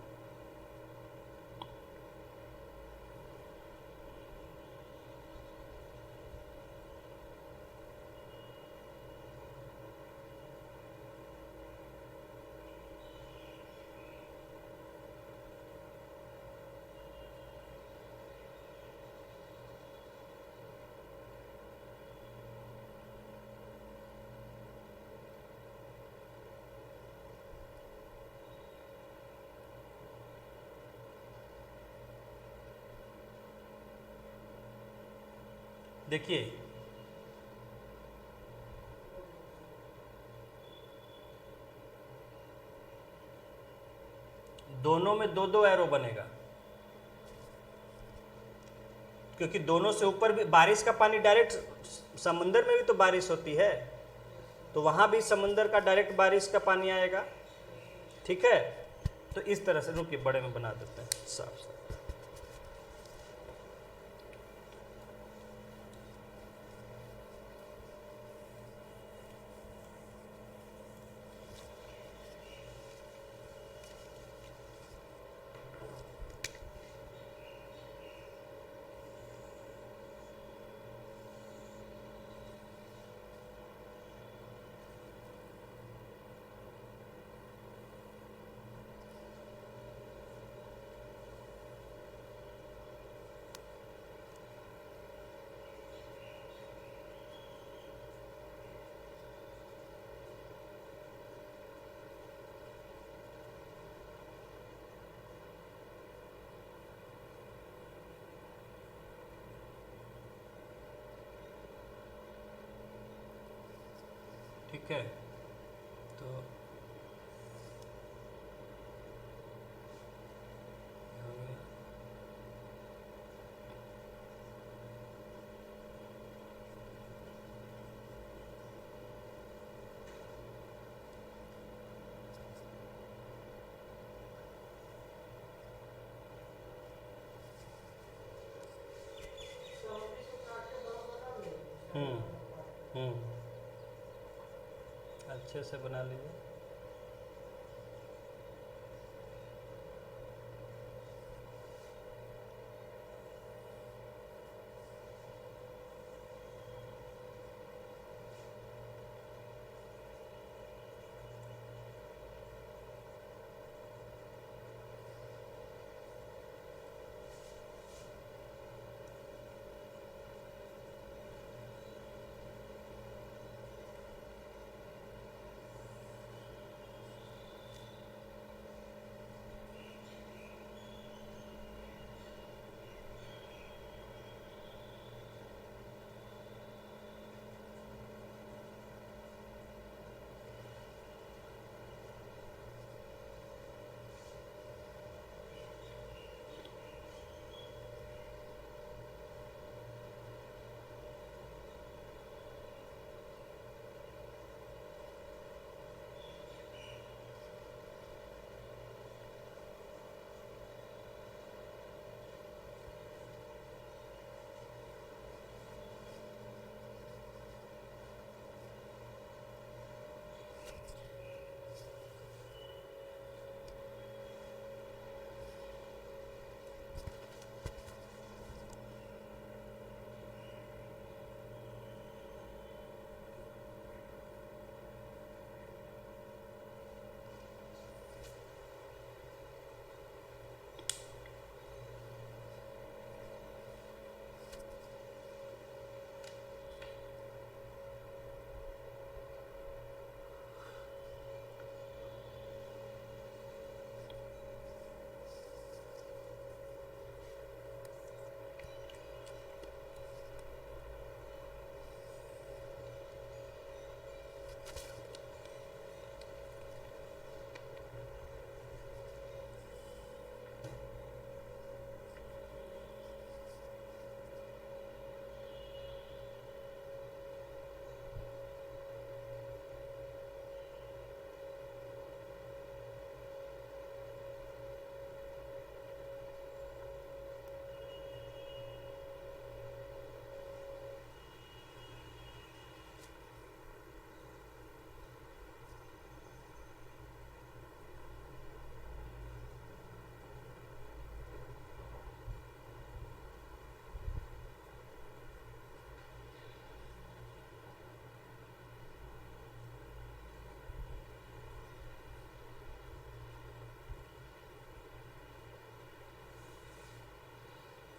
देखिए दोनों में दो दो एरो बनेगा, क्योंकि दोनों से ऊपर भी बारिश का पानी डायरेक्ट, समुंदर में भी तो बारिश होती है, तो वहां भी समुंदर का डायरेक्ट बारिश का पानी आएगा। ठीक है, तो इस तरह से, रुकिए बड़े में बना देते हैं साफ साफ। ठीक है। तो सहमति को काट के बड़ा बना लेंगे। हम्म, अच्छे से बना लीजिए।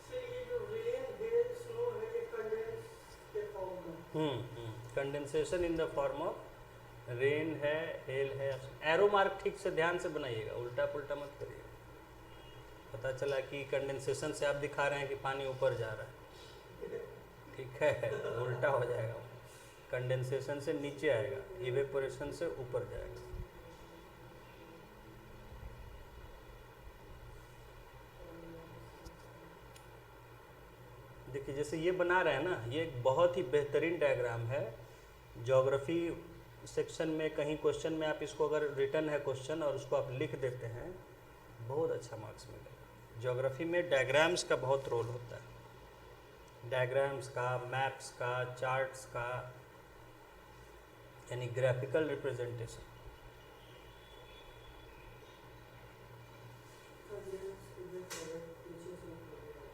से ये जो रेन है स्नो है ये कंडेंस के फॉर्म में। Condensation in the form of rain है, हेल है। एरो मार्क ठीक से ध्यान से बनाइएगा, उल्टा पुल्टा मत करिएगा। पता चला कि कंडेंसेशन से आप दिखा रहे हैं कि पानी ऊपर जा रहा है, ठीक है, उल्टा हो जाएगा। कंडेंसेशन से नीचे आएगा, इवेपोरेशन से ऊपर जाएगा। देखिए जैसे ये बना रहे हैं ना, ये एक बहुत ही बेहतरीन डायग्राम है। ज्योग्राफी सेक्शन में कहीं क्वेश्चन में आप इसको अगर रिटर्न है क्वेश्चन और उसको आप लिख देते हैं, बहुत अच्छा मार्क्स मिलेगा। ज्योग्राफी में डायग्राम्स का बहुत रोल होता है, डायग्राम्स का, मैप्स का, चार्ट्स का, यानी ग्राफिकल रिप्रेजेंटेशन। कंडेंस इधर से पीछे से ऊपर गया।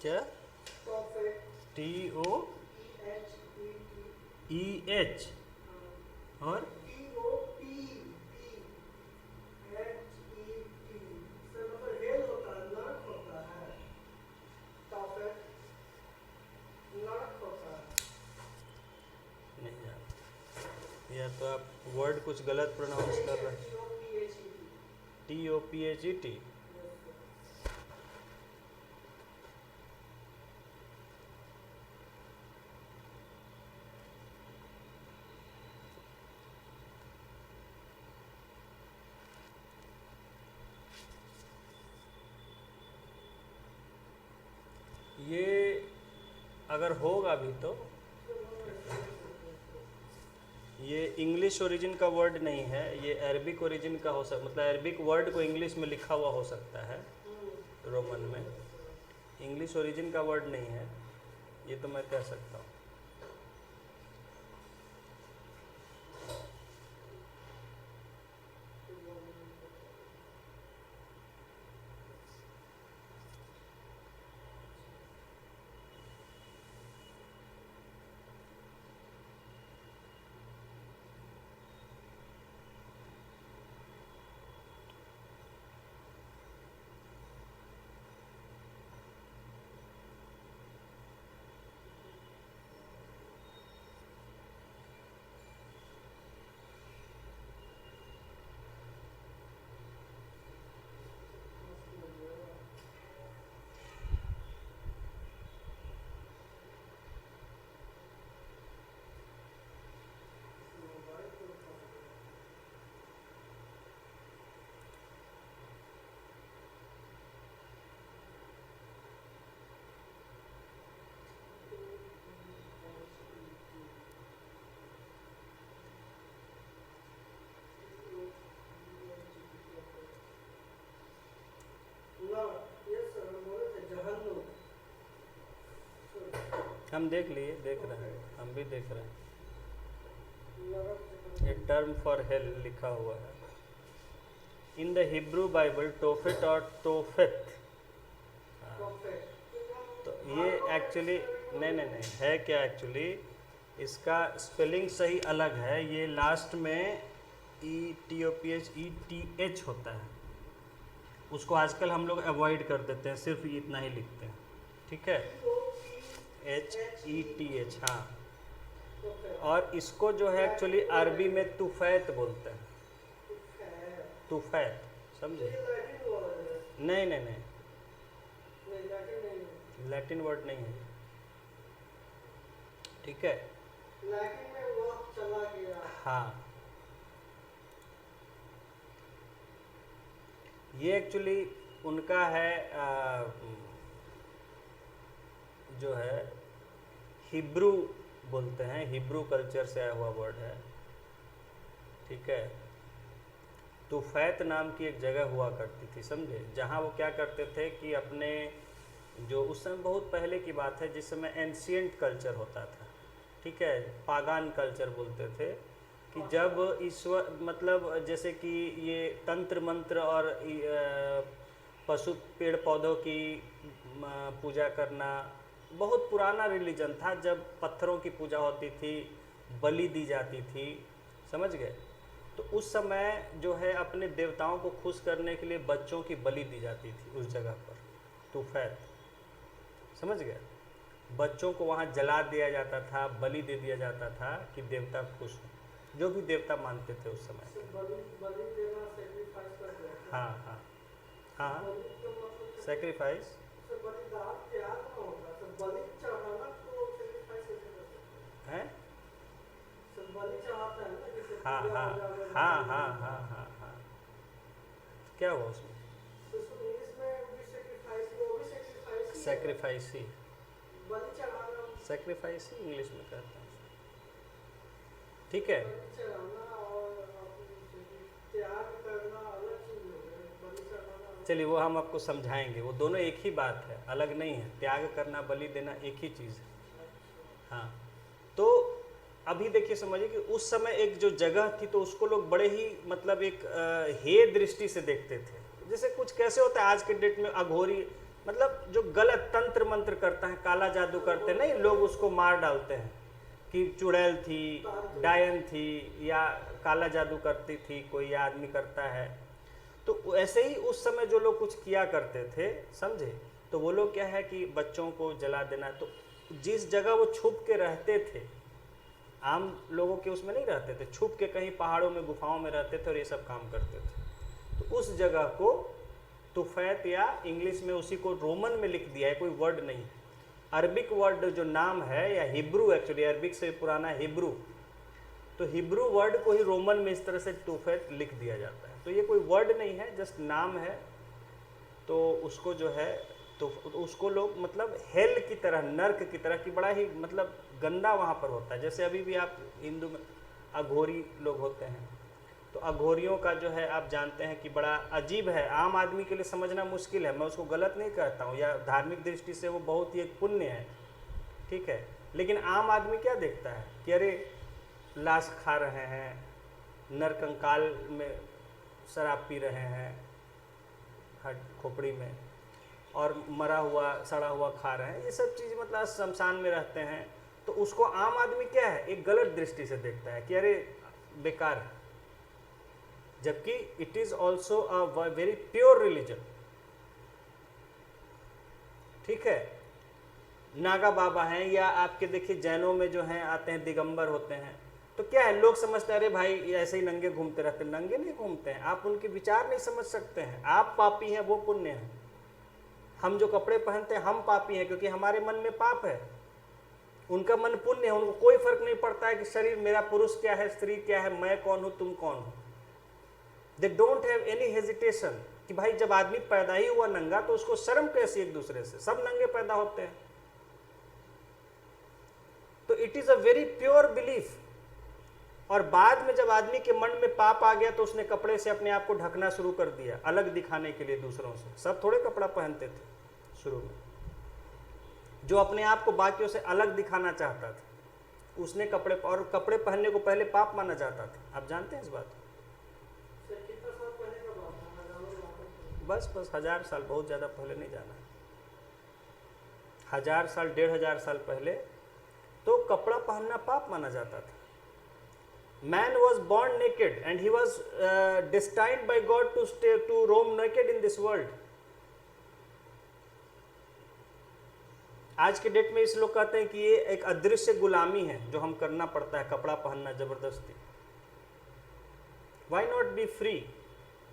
क्या? टॉफेट, TOEH और से मतलब हेल होता है, नरक होता है। टॉफेट नरक होता है। नहीं जानते, या तो आप वर्ड कुछ गलत प्रोनाउंस कर रहे हैं। TOPHET। ये अगर होगा भी तो ये इंग्लिश ओरिजिन का वर्ड नहीं है, ये अरबिक ओरिजिन का हो सकता, मतलब अरबिक वर्ड को इंग्लिश में लिखा हुआ हो सकता है रोमन में, इंग्लिश ओरिजिन का वर्ड नहीं है, ये तो मैं कह सकता हूँ। हम देख लिए, देख रहे हैं, हम भी देख रहे हैं। ये टर्म फॉर हेल लिखा हुआ है इन द हिब्रू बाइबल, टोफेट और तोफेत। तो ये एक्चुअली नहीं है क्या, एक्चुअली इसका स्पेलिंग सही अलग है, ये लास्ट में ETOPHETH होता है, उसको आजकल हम लोग अवॉइड कर देते हैं, सिर्फ इतना ही लिखते हैं, ठीक है, HETH। हाँ, और इसको जो है एक्चुअली अरबी में तुफैत बोलते हैं, तुफैत, समझे? नहीं, लैटिन वर्ड नहीं है, ठीक है। लैटिन में वो चला गया। हाँ, ये एक्चुअली उनका है जो है हिब्रू बोलते हैं, हिब्रू कल्चर से आया हुआ वर्ड है, ठीक है। तुफैत नाम की एक जगह हुआ करती थी, समझे, जहाँ वो क्या करते थे कि अपने जो उस समय बहुत पहले की बात है, जिस समय एंशिएंट कल्चर होता था, ठीक है, पागान कल्चर बोलते थे, कि जब ईश्वर मतलब जैसे कि ये तंत्र मंत्र और पशु पेड़ पौधों की पूजा करना बहुत पुराना रिलीजन था, जब पत्थरों की पूजा होती थी, बलि दी जाती थी, समझ गए। तो उस समय जो है अपने देवताओं को खुश करने के लिए बच्चों की बलि दी जाती थी उस जगह पर, तुफैत, समझ गए। बच्चों को वहाँ जला दिया जाता था, बलि दे दिया जाता था कि देवता खुश हो, जो भी देवता मानते थे उस समय। बलि देना, सैक्रिफाइस करते हैं। हाँ, सैक्रिफाइस, बलिदान त्याग ना होगा, तो बलि चढ़ाना तो सैक्रिफाइस कैसे कर सकते हैं? सब बलि चढ़ाते हैं ना, जैसे हाँ, क्या हुआ उसमें? तो इसको इंग्लिश में भी सैक्रिफाइस, वो भी सैक्रिफाइस, सैक्रिफाइस ही, बलि चढ़ाना, सैक्रिफाइस ही इंग्लिश में कहते हैं, ठीक है। बलि चढ़ाना और त्याग करना अलग चीज हो गई, बलि चढ़ाना। चलिए वो हम आपको समझाएंगे, वो दोनों एक ही बात है, अलग नहीं है, त्याग करना, बलि देना एक ही चीज़ है। हाँ, तो अभी देखिए समझिए कि उस समय एक जो जगह थी तो उसको लोग बड़े ही मतलब एक हे दृष्टि से देखते थे, जैसे कुछ कैसे होता है आज के डेट में अघोरी, मतलब जो गलत तंत्र मंत्र करता है, काला जादू करते नहीं, लोग उसको मार डालते हैं कि चुड़ैल थी, डायन थी, या काला जादू करती थी कोई, या आदमी करता है। तो ऐसे ही उस समय जो लोग कुछ किया करते थे, समझे, तो वो लोग क्या है कि बच्चों को जला देना। तो जिस जगह वो छुप के रहते थे, आम लोगों के उसमें नहीं रहते थे, छुप के कहीं पहाड़ों में गुफाओं में रहते थे और ये सब काम करते थे, तो उस जगह को तुफैत, या इंग्लिश में उसी को रोमन में लिख दिया है, कोई वर्ड नहीं, अरबिक वर्ड जो नाम है, या हिब्रू, एक्चुअली अरबिक से पुराना हिब्रू, तो हिब्रू वर्ड को ही रोमन में इस तरह से तुफैत लिख दिया जाता है। तो ये कोई वर्ड नहीं है, जस्ट नाम है। तो उसको जो है, तो उसको लोग मतलब हेल की तरह, नर्क की तरह, कि बड़ा ही मतलब गंदा वहाँ पर होता है। जैसे अभी भी आप हिंदू में अघोरी लोग होते हैं, तो अघोरियों का जो है आप जानते हैं कि बड़ा अजीब है, आम आदमी के लिए समझना मुश्किल है। मैं उसको गलत नहीं कहता हूँ, या धार्मिक दृष्टि से वो बहुत ही एक पुण्य है, ठीक है, लेकिन आम आदमी क्या देखता है कि अरे लाश खा रहे हैं, नरकंकाल में शराब पी रहे हैं हट खोपड़ी में, और मरा हुआ सड़ा हुआ खा रहे हैं, ये सब चीज़ मतलब शमशान में रहते हैं। तो उसको आम आदमी क्या है, एक गलत दृष्टि से देखता है कि अरे बेकार है, जबकि it is also a very pure religion, ठीक है। नागा बाबा हैं, या आपके देखिए जैनों में जो हैं आते हैं, दिगंबर होते हैं, तो क्या है, लोग समझते हैं अरे भाई ऐसे ही नंगे घूमते रहते हैं। नंगे नहीं घूमते हैं, आप उनके विचार नहीं समझ सकते हैं। आप पापी हैं, वो पुण्य है। हम जो कपड़े पहनते हैं, हम पापी हैं क्योंकि हमारे मन में पाप है, उनका मन पुण्य है। उनको कोई फर्क नहीं पड़ता है कि शरीर मेरा पुरुष क्या है, स्त्री क्या है, मैं कौन हूं, तुम कौन हो। They don't have any hesitation कि भाई जब आदमी पैदा ही हुआ नंगा तो उसको शर्म कैसी एक दूसरे से, सब नंगे पैदा होते हैं। तो it is a very pure belief. और बाद में जब आदमी के मन में पाप आ गया तो उसने कपड़े से अपने आप को ढकना शुरू कर दिया, अलग दिखाने के लिए दूसरों से। सब थोड़े कपड़ा पहनते थे शुरू में, जो अपने आप को बाकियों से अलग दिखाना चाहता था उसने कपड़े, और कपड़े पहनने को पहले पाप माना जाता था। आप जानते हैं इस बात? बस 1000 साल, बहुत ज़्यादा पहले नहीं जाना है, 1000 साल 1500 साल पहले तो कपड़ा पहनना पाप माना जाता था। Man was born naked and he was destined by God to roam naked in this world. आज के डेट में इस लोग कहते हैं कि ये एक अदृश्य गुलामी है जो हम करना पड़ता है, कपड़ा पहनना जबरदस्ती। Why not be free?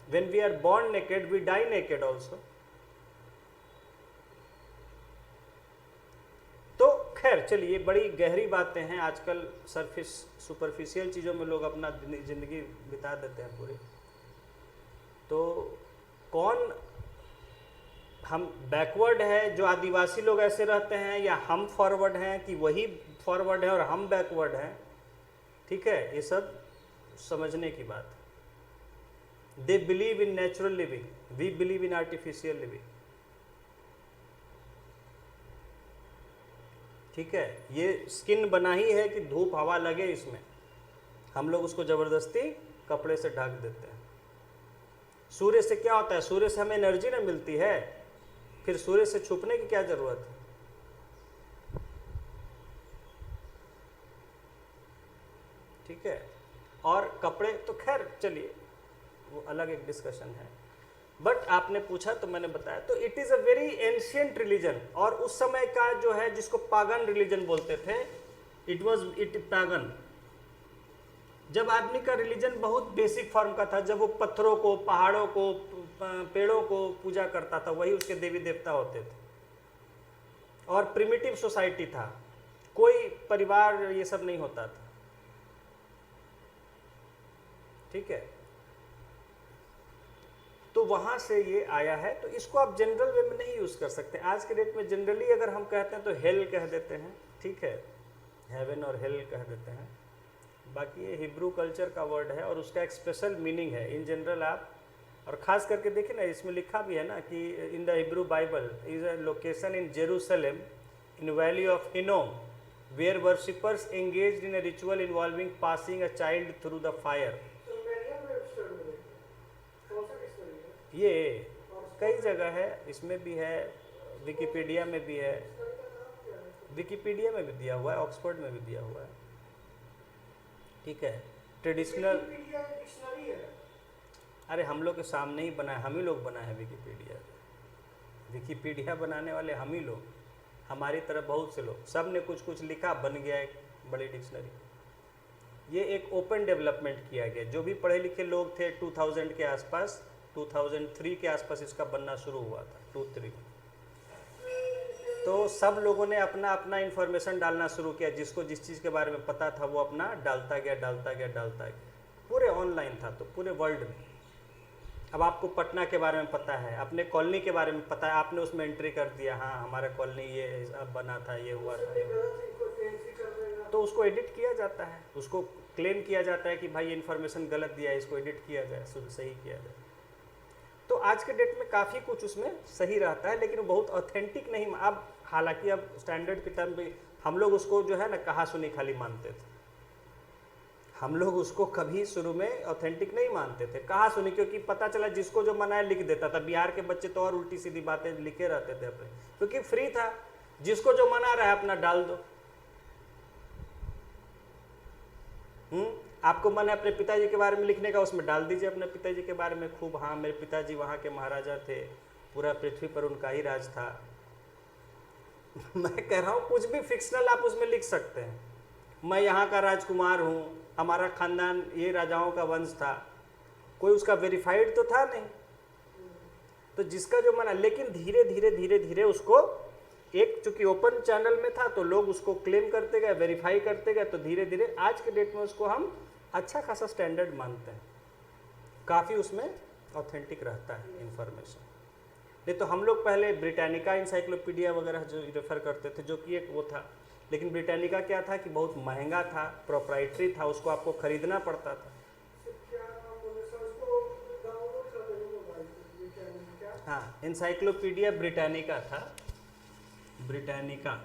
When we are born naked, we die naked also. तो खैर चलिए, बड़ी गहरी बातें हैं। आजकल सुपरफिशियल चीज़ों में लोग अपना ज़िंदगी बिता देते हैं पूरी। तो कौन हम बैकवर्ड है, जो आदिवासी लोग ऐसे रहते हैं, या हम फॉरवर्ड हैं कि वही फॉरवर्ड है और हम बैकवर्ड हैं? ठीक है, ये सब समझने की बात है। They believe in natural living, we believe in artificial living. ठीक है, ये स्किन बना ही है कि धूप हवा लगे इसमें, हम लोग उसको जबरदस्ती कपड़े से ढक देते हैं। सूर्य से क्या होता है? सूर्य से हमें एनर्जी ना मिलती है, फिर सूर्य से छुपने की क्या जरूरत है? ठीक है, और कपड़े तो खैर चलिए वो अलग एक डिस्कशन है। बट आपने पूछा तो मैंने बताया, तो it is a very ancient religion. और उस समय का जो है जिसको पागन रिलीजन बोलते थे, इट पागन। जब आदमी का रिलीजन बहुत बेसिक फॉर्म का था, जब वो पत्थरों को, पहाड़ों को, पेड़ों को पूजा करता था, वही उसके देवी देवता होते थे। और प्रिमिटिव सोसाइटी था, कोई परिवार ये सब नहीं होता था। ठीक है, तो वहां से ये आया है। तो इसको आप जनरल वे में नहीं यूज कर सकते। आज के डेट में जनरली अगर हम कहते हैं तो हेल कह देते हैं, ठीक है, हेवन और हेल कह देते हैं। बाकी ये हिब्रू कल्चर का वर्ड है और उसका एक स्पेशल मीनिंग है। इन जनरल आप, और ख़ास करके देखिए ना, इसमें लिखा भी है ना कि in the Hebrew Bible is a location in Jerusalem in valley of Hinnom where worshippers engaged in a ritual involving passing a child through the fire. ये कई जगह है, इसमें भी है, विकिपीडिया में भी है, विकिपीडिया में भी दिया हुआ है, ऑक्सफोर्ड में भी दिया हुआ है। ठीक है, ट्रेडिशनल, विकिपीडिया डिक्शनरी है। अरे हम लोग के सामने ही बना है, हम ही लोग बना है विकिपीडिया। विकिपीडिया बनाने वाले हम ही लोग, हमारी तरह बहुत से लोग, सब ने कुछ कुछ लिखा, बन गया एक बड़ी डिक्शनरी। ये एक ओपन डेवलपमेंट किया गया, जो भी पढ़े लिखे लोग थे 2000 के आसपास, 2003 के आसपास इसका बनना शुरू हुआ था, 2003। तो सब लोगों ने अपना अपना इंफॉर्मेशन डालना शुरू किया, जिसको जिस चीज़ के बारे में पता था वो अपना डालता गया डालता गया डालता गया। पूरे ऑनलाइन था, तो पूरे वर्ल्ड में। अब आपको पटना के बारे में पता है, अपने कॉलोनी के बारे में पता है, आपने उसमें एंट्री कर दिया, हाँ हमारा कॉलोनी ये अब बना था, ये हुआ था, ये हुआ था। तो उसको एडिट किया जाता है, उसको क्लेम किया जाता है कि भाई ये इन्फॉर्मेशन गलत दिया है, इसको एडिट किया जाए, सही किया जाए। तो आज के डेट में काफ़ी कुछ उसमें सही रहता है, लेकिन बहुत ऑथेंटिक नहीं। अब हालांकि अब स्टैंडर्ड के टर्म पे हम लोग उसको जो है ना कहा सुनी खाली मानते थे, हम लोग उसको कभी शुरू में ऑथेंटिक नहीं मानते थे, कहा सुनी, क्योंकि पता चला जिसको जो मना है लिख देता था। बिहार के बच्चे तो और उल्टी सीधी बातें लिखे रहते थे अपने, क्योंकि फ्री था, जिसको जो मना रहा है अपना डाल दो। आपको मन है अपने पिताजी के बारे में लिखने का, उसमें डाल दीजिए अपने पिताजी के बारे में खूब, हाँ मेरे पिताजी वहाँ के महाराजा थे, पूरा पृथ्वी पर उनका ही राज था। मैं कह रहा हूँ कुछ भी फिक्शनल आप उसमें लिख सकते हैं, मैं यहाँ का राजकुमार हूँ, हमारा खानदान ये राजाओं का वंश था, कोई उसका वेरीफाइड तो था नहीं। तो जिसका जो मना, लेकिन धीरे धीरे धीरे धीरे उसको एक, चूंकि ओपन चैनल में था तो लोग उसको क्लेम करते गए, वेरीफाई करते गए, तो धीरे धीरे आज के डेट में उसको हम अच्छा खासा स्टैंडर्ड मानते हैं, काफ़ी उसमें ऑथेंटिक रहता है इंफॉर्मेशन। नहीं तो हम लोग पहले ब्रिटानिका इंसाइक्लोपीडिया वगैरह जो रेफर करते थे, जो कि एक वो था, लेकिन ब्रिटानिका क्या था कि बहुत महंगा था, प्रोप्राइटरी था, उसको आपको खरीदना पड़ता था। हाँ, इंसाइक्लोपीडिया ब्रिटानिका था, ब्रिटानिका।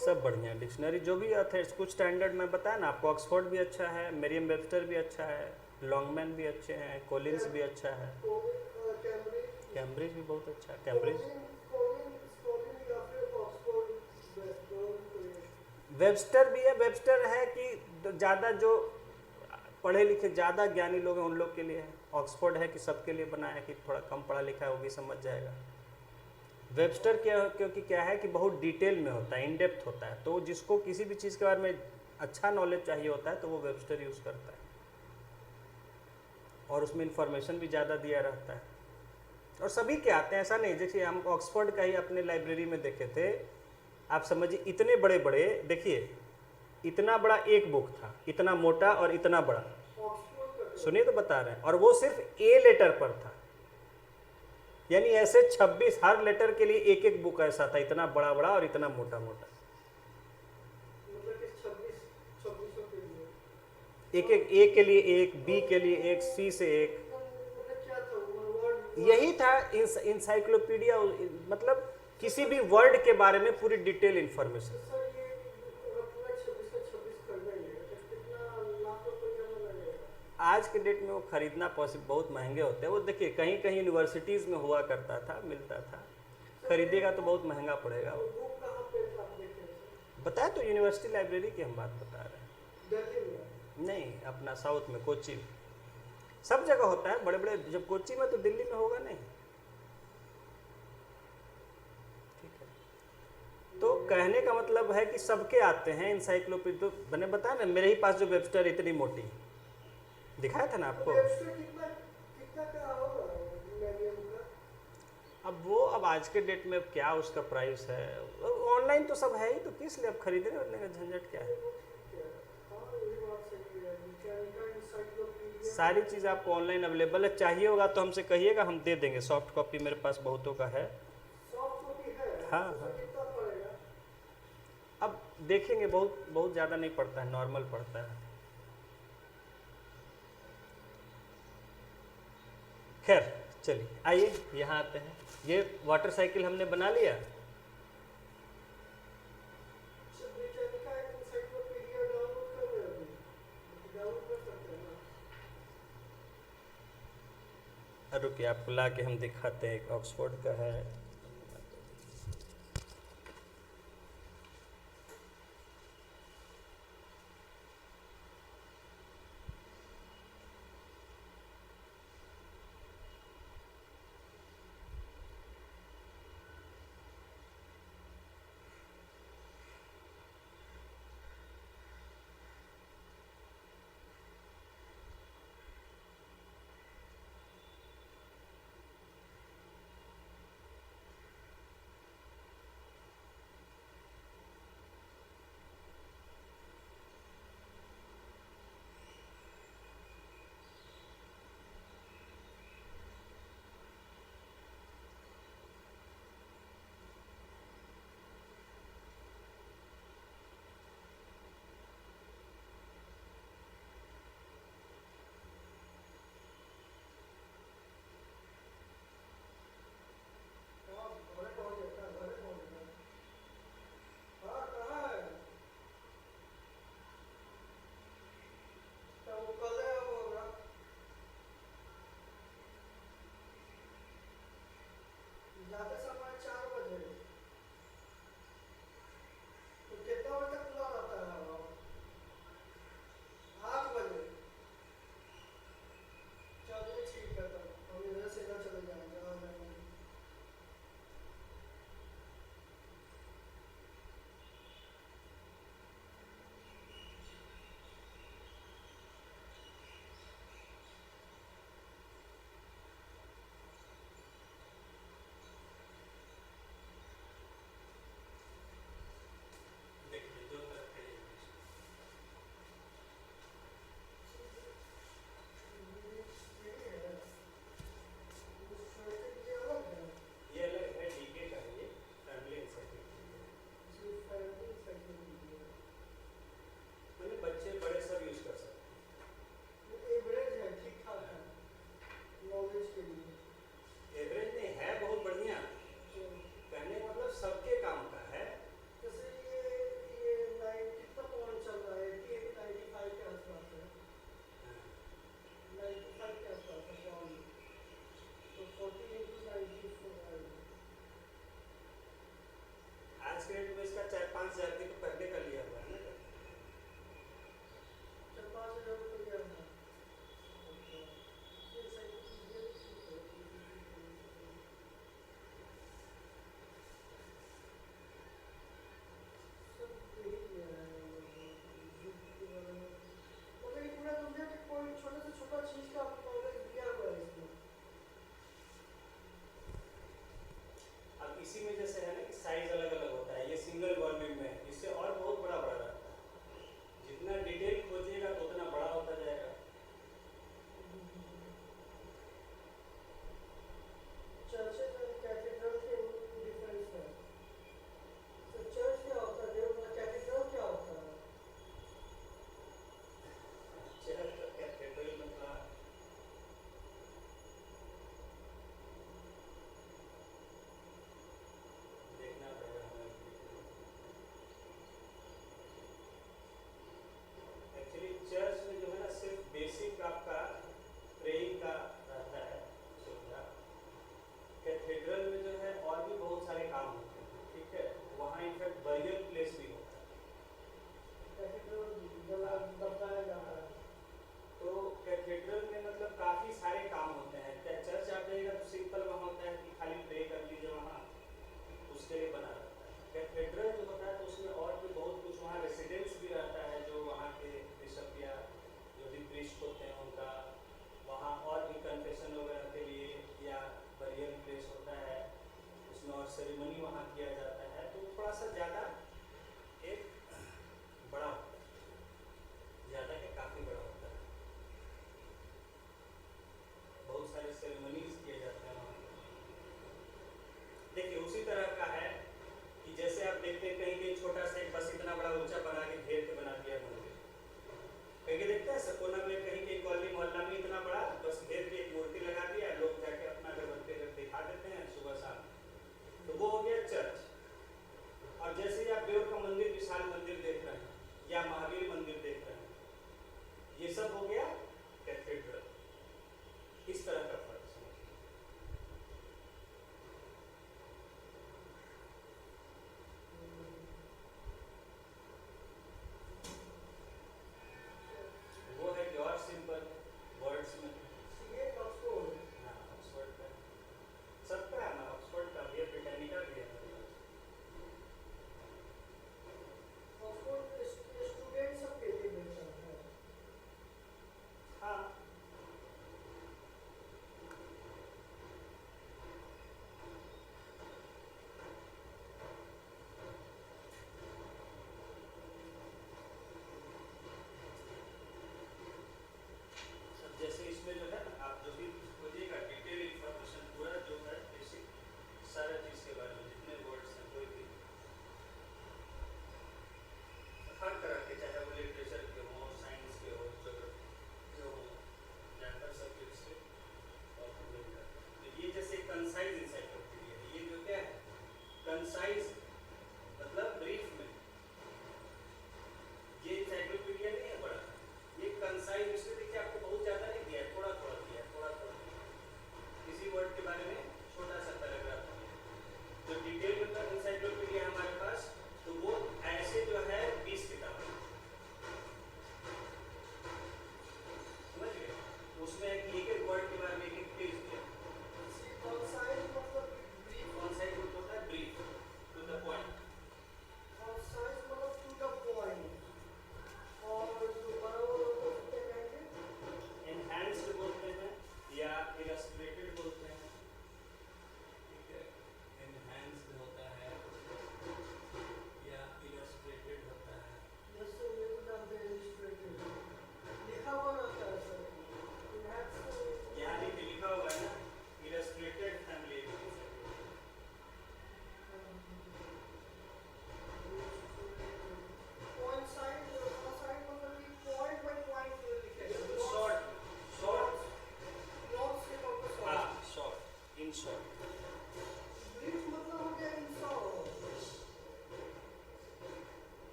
सब बढ़िया डिक्शनरी जो भी है, कुछ स्टैंडर्ड में बताया ना आपको, ऑक्सफोर्ड भी अच्छा है, मेरियम वेबस्टर भी अच्छा है, लॉन्गमैन भी अच्छे हैं, कोलिंस भी अच्छा है, कैम्ब्रिज भी बहुत अच्छा है, कैम्ब्रिज। वेबस्टर भी है, वेबस्टर है कि ज़्यादा जो पढ़े लिखे ज़्यादा ज्ञानी लोग हैं उन लोग के लिए है। ऑक्सफोर्ड है कि सबके लिए बना है कि थोड़ा कम पढ़ा लिखा है वो भी समझ जाएगा। वेबस्टर क्योंकि क्या है कि बहुत डिटेल में होता है, इन डेप्थ होता है, तो जिसको किसी भी चीज़ के बारे में अच्छा नॉलेज चाहिए होता है तो वो वेबस्टर यूज़ करता है, और उसमें इंफॉर्मेशन भी ज़्यादा दिया रहता है। और सभी के आते हैं, ऐसा नहीं, जैसे हम ऑक्सफोर्ड का ही अपने लाइब्रेरी में देखे थे, आप समझिए इतने बड़े बड़े, देखिए इतना बड़ा एक बुक था, इतना मोटा और इतना बड़ा, सुनिए तो बता रहे हैं, और वो सिर्फ ए लेटर पर था, यानी ऐसे 26 हर लेटर के लिए एक एक बुक ऐसा था, इतना बड़ा बड़ा और इतना मोटा मोटा, एक एक ए के लिए एक, बी के लिए एक, सी से एक, यही था इंसाइक्लोपीडिया, मतलब किसी भी वर्ड के बारे में पूरी डिटेल इंफॉर्मेशन। आज के डेट में वो खरीदना पॉसिबल बहुत महंगे होते हैं, वो देखिए कहीं कहीं यूनिवर्सिटीज़ में हुआ करता था, मिलता था, खरीदेगा तो बहुत महंगा पड़ेगा। बताया तो यूनिवर्सिटी लाइब्रेरी की हम बात बता रहे हैं, नहीं अपना साउथ में, कोच्चि में, सब जगह होता है, बड़े बड़े, जब कोच्चि में तो दिल्ली में होगा नहीं। ठीक है, तो कहने का मतलब है कि सबके आते हैं इंसाइक्लोपीडिया। तो मैंने बताया ना, मेरे ही पास जो वेबस्टर इतनी मोटी दिखाया था ना आपको, अब वो अब आज के डेट में क्या उसका प्राइस है, ऑनलाइन तो सब है ही, तो किस लिए अब खरीदने वरने का झंझट क्या है। सारी चीज़ आपको ऑनलाइन अवेलेबल है, चाहिए होगा तो हमसे कहिएगा, हम दे देंगे, सॉफ्ट कॉपी मेरे पास बहुतों का है। हाँ हाँ, देखेंगे, बहुत बहुत ज़्यादा नहीं पड़ता है, नॉर्मल पड़ता है। खैर चलिए, आइए यहाँ आते हैं। ये वाटर साइकिल हमने बना लिया। ब्रिटानिका एनसाइक्लोपीडिया डाउनलोड कर रहे हैं अभी, डाउनलोड कर सकते हैं ना। रुकिए, आपको ला के हम दिखाते हैं। एक ऑक्सफोर्ड का है।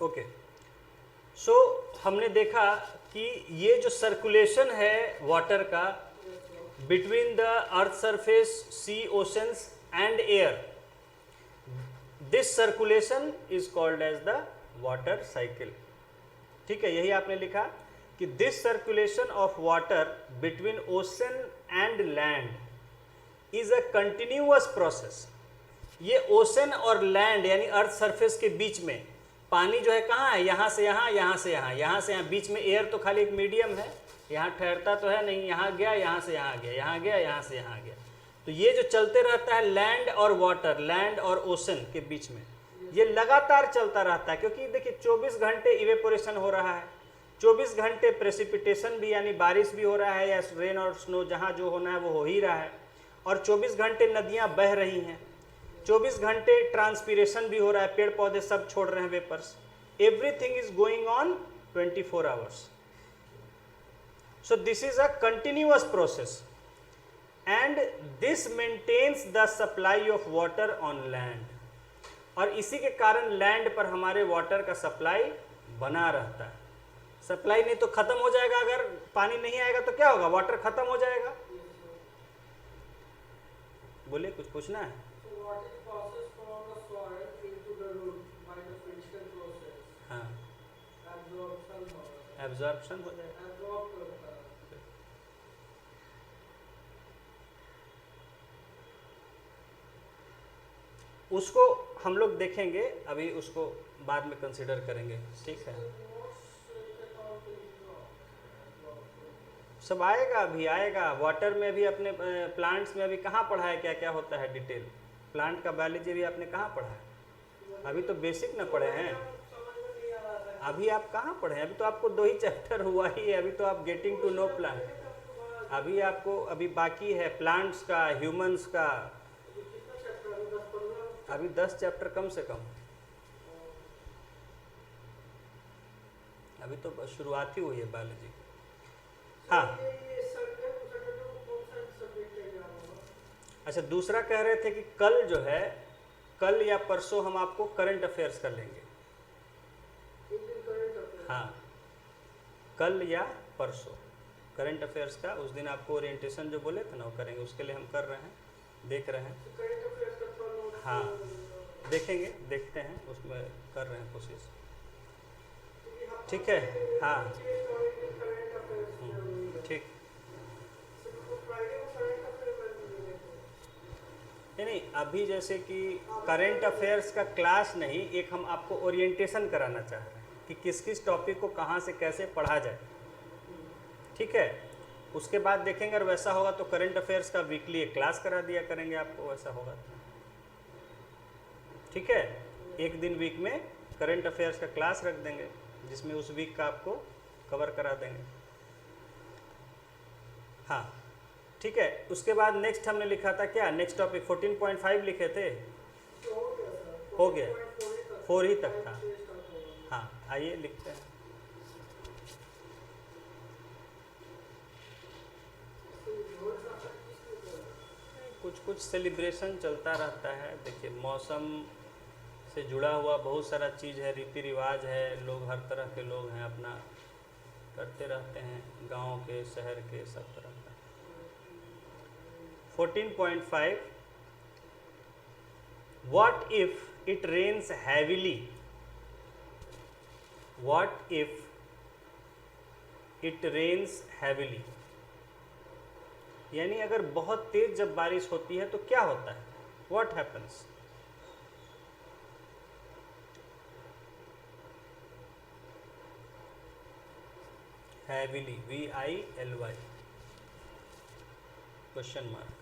ओके, सो हमने देखा कि ये जो सर्कुलेशन है वाटर का between the earth surface, sea, oceans and air, this circulation is called as the water cycle. ठीक है, यही आपने लिखा कि this circulation of water between ocean and land is a continuous process. ये ओशन और लैंड यानी अर्थ सरफेस के बीच में पानी जो है कहाँ है, यहाँ से यहाँ, यहाँ से यहाँ, यहाँ से यहाँ, बीच में एयर तो खाली एक मीडियम है, यहाँ ठहरता तो है नहीं, यहाँ गया, यहाँ से यहाँ गया, यहाँ गया, यहाँ से यहाँ गया। तो ये जो चलते रहता है लैंड और वाटर, लैंड और ओशन के बीच में, ये लगातार चलता रहता है, क्योंकि देखिए 24 घंटे इवेपोरेशन हो रहा है, 24 घंटे प्रेसिपिटेशन भी यानी बारिश भी हो रहा है, या रेन और स्नो जहाँ जो होना है वो हो ही रहा है, और 24 घंटे नदियाँ बह रही हैं, 24 घंटे ट्रांसपीरेशन भी हो रहा है, पेड़ पौधे सब छोड़ रहे हैं vapours, everything is going on 24 hours. So this is a continuous process and this maintains the supply of water on land, और इसी के कारण लैंड पर हमारे वाटर का सप्लाई बना रहता है। सप्लाई नहीं तो खत्म हो जाएगा, अगर पानी नहीं आएगा तो क्या होगा, वाटर खत्म हो जाएगा। बोले कुछ पूछना है? So what is process from the soil into the root by the physical process? हाँ, Absorption होता है। एब्जॉर्प्शन हो जाएगा। Absorb करता है। उसको हम लोग देखेंगे, अभी उसको बाद में कंसिडर करेंगे, ठीक है। सब आएगा, अभी आएगा। वाटर में भी अपने प्लांट्स में अभी कहाँ पढ़ा है क्या क्या होता है डिटेल, प्लांट का बायोलॉजी भी आपने कहाँ पढ़ा है, अभी तो बेसिक ना पढ़े हैं, अभी आप कहाँ पढ़े हैं, अभी तो आपको 2 ही चैप्टर हुआ ही है, अभी तो आप गेटिंग टू नो प्लांट, अभी आपको अभी बाकी है प्लांट्स का, ह्यूमंस का, अभी 10 चैप्टर कम से कम, अभी तो बस शुरुआत ही हुई है बायोलॉजी। हाँ, अच्छा, दूसरा कह रहे थे कि कल जो है, कल या परसों हम आपको करंट अफेयर्स कर लेंगे। हाँ, कल या परसों करंट अफेयर्स का, उस दिन आपको ओरिएंटेशन जो बोले थे ना वो करेंगे, उसके लिए हम कर रहे हैं, देख रहे हैं। हाँ, देखेंगे, देखते हैं, उसमें कर रहे हैं कोशिश, ठीक है। हाँ, ठीक, नहीं, अभी जैसे कि करंट अफेयर्स का क्लास नहीं, एक हम आपको ओरिएंटेशन कराना चाह रहे हैं कि किस किस टॉपिक को कहाँ से कैसे पढ़ा जाए, ठीक है। उसके बाद देखेंगे, अगर वैसा होगा तो करंट अफेयर्स का वीकली एक क्लास करा दिया करेंगे आपको, वैसा होगा, ठीक है। एक दिन वीक में करंट अफेयर्स का क्लास रख देंगे, जिसमें उस वीक का आपको कवर करा देंगे। हाँ, ठीक है। उसके बाद नेक्स्ट हमने लिखा था क्या, नेक्स्ट टॉपिक 14.5 लिखे थे, हो गया, 4 ही तक था। हाँ, आइए लिखते हैं। कुछ कुछ सेलिब्रेशन चलता रहता है, देखिए मौसम से जुड़ा हुआ बहुत सारा चीज़ है, रीति रिवाज है, लोग हर तरह के लोग हैं, अपना करते रहते हैं, गांव के, शहर के, सब तरह का। 14.5 What if it rains heavily? What if it rains heavily? यानी अगर बहुत तेज जब बारिश होती है तो क्या होता है, What happens? Heavily, VILY, question mark.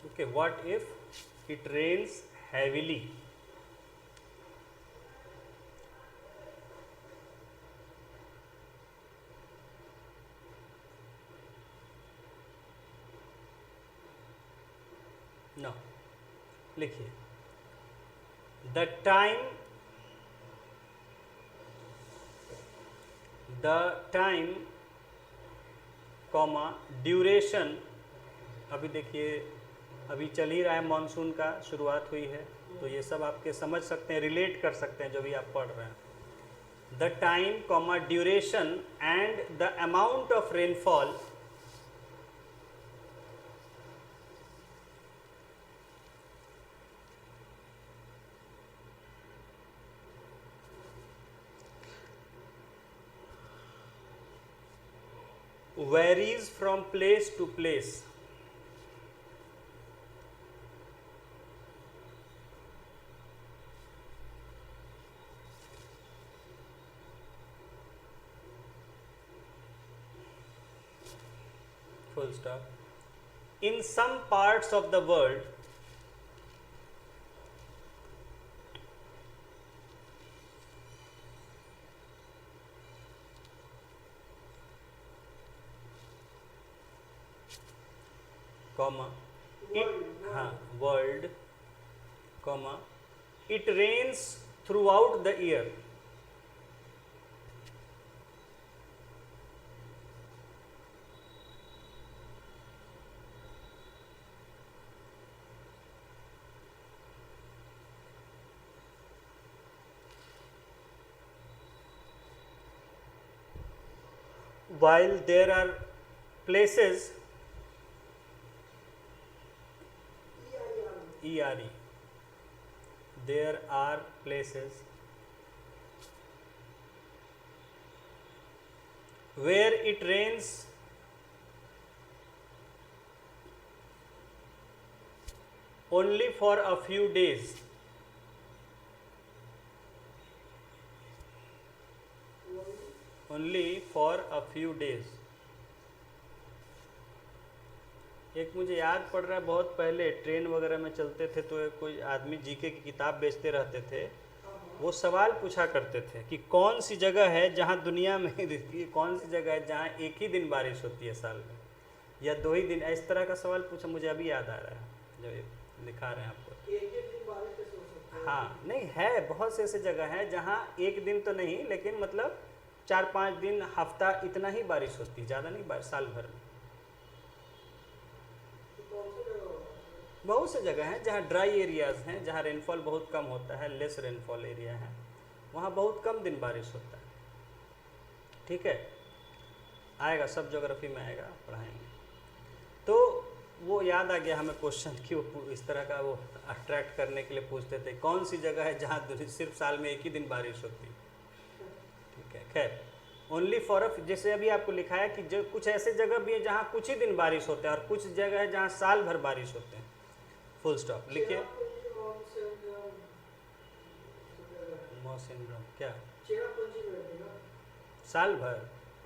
Okay, what if it rains heavily? No, लिखिए, the time comma duration अभी देखिए अभी चल ही रहा है, मानसून का शुरुआत हुई है, तो ये सब आपके समझ सकते हैं, रिलेट कर सकते हैं जो भी आप पढ़ रहे हैं। The time comma duration and the amount of rainfall varies from place to place. Full stop. In some parts of the world, comma, world, comma, it rains throughout the year. While there are places ERE, there are places where it rains only for a few days. Only for a few days. एक मुझे याद पड़ रहा है, बहुत पहले train वगैरह में चलते थे तो कोई आदमी जीके की किताब बेचते रहते थे, वो सवाल पूछा करते थे कि कौन सी जगह है जहाँ दुनिया में कौन सी जगह है जहाँ एक ही दिन बारिश होती है साल में, या 2 ही दिन, इस तरह का सवाल पूछा, मुझे अभी याद आ रहा है जो ये दिखा रहे हैं आपको। एक ही दिन बारिश कैसे हो सकती है? हाँ नहीं है, बहुत से ऐसे जगह हैं जहाँ एक दिन तो नहीं, लेकिन मतलब 4-5 दिन, हफ्ता, इतना ही बारिश होती है, ज़्यादा नहीं बारिश साल भर में। तो कौन सी जगह होगा? बहुत से जगह हैं जहाँ ड्राई एरियाज हैं, जहाँ रेनफॉल बहुत कम होता है, लेस रेनफॉल एरिया है, वहाँ बहुत कम दिन बारिश होता है। ठीक है, आएगा, सब ज्योग्राफी में आएगा, पढ़ाएंगे। तो वो याद आ गया हमें क्वेश्चन कि वो इस तरह का वो अट्रैक्ट करने के लिए पूछते थे कौन सी जगह है जहाँ सिर्फ साल में एक ही दिन बारिश होती है। ठीक है, खैर, ओनली फॉर जैसे अभी आपको लिखा है कि जो कुछ ऐसे जगह भी है जहाँ कुछ ही दिन बारिश होते हैं और कुछ जगह है जहाँ साल भर बारिश होते हैं। फुल स्टॉप लिखिए। मौसिनराम क्या चेरापूंजी में है ना? साल भर?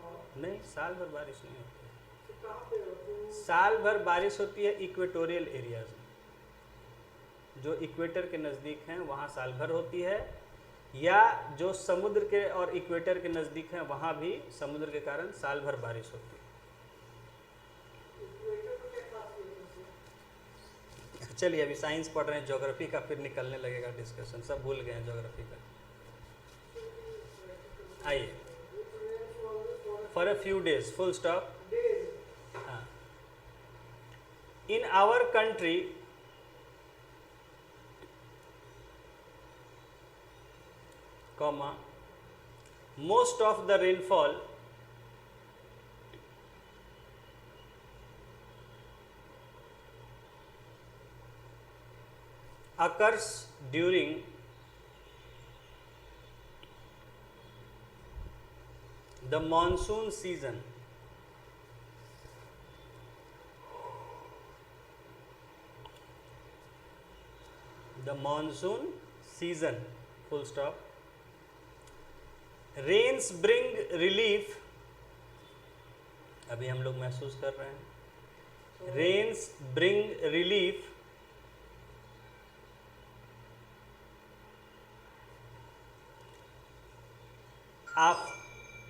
हाँ, नहीं, साल भर बारिश नहीं होती है। तो कहाँ पे होती है? साल भर बारिश होती है इक्वेटोरियल एरियाज में, जो इक्वेटर के नज़दीक हैं वहाँ साल भर होती है, या जो समुद्र के और इक्वेटर के नज़दीक हैं वहाँ भी समुद्र के कारण साल भर बारिश होती है। इक्वेटर में क्या खासियत है इसमें? चलिए, अभी साइंस पढ़ रहे हैं, ज्योग्राफी का फिर निकलने लगेगा डिस्कशन, सब भूल गए हैं ज्योग्राफी का। आइए, for a few days, full stop. हाँ, in our country comma most of the rainfall occurs during the monsoon season. The monsoon season, full stop. Rains bring relief, अभी हम लोग महसूस कर रहे हैं, rains bring relief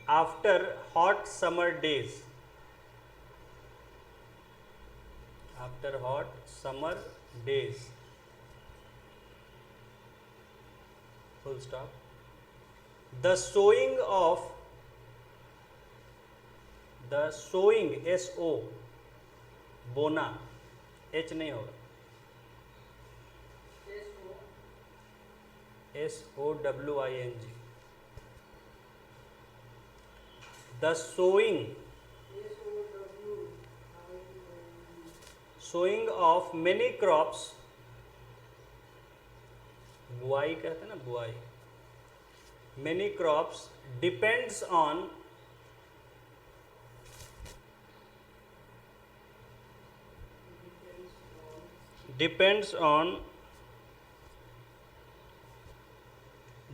after hot summer days, after hot summer days, full stop. The sowing, S-O, बोना, H नहीं होगा, SOWING। The sowing of many crops, बुआई कहते हैं ना, बुआई, many crops depends on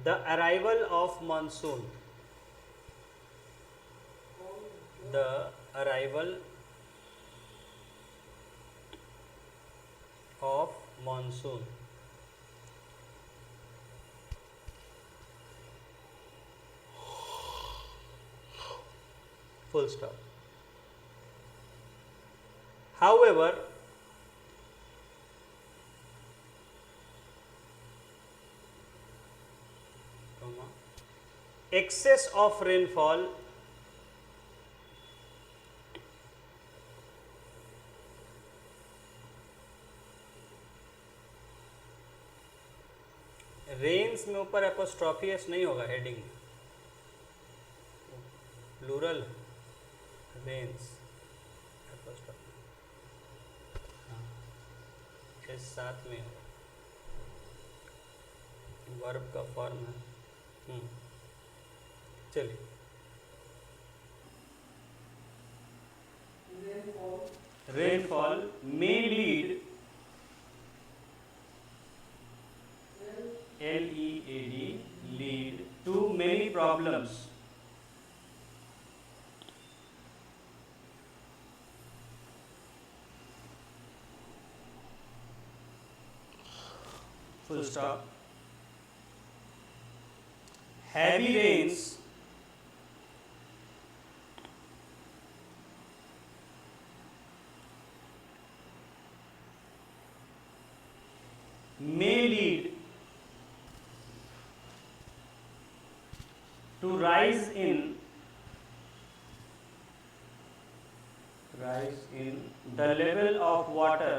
the arrival of monsoon, the arrival of monsoon। full stop। however excess of rainfall rains में ऊपर एपोस्ट्रॉफी एस नहीं होगा, हेडिंग प्लूरल, रेन्स एपोस्ट्रॉफी, हाँ एस साथ में होगा, वर्ब का फॉर्म है। चलिए, rainfall may lead, LEAD, lead to many problems, full stop। heavy rains may lead to rise in the level of water,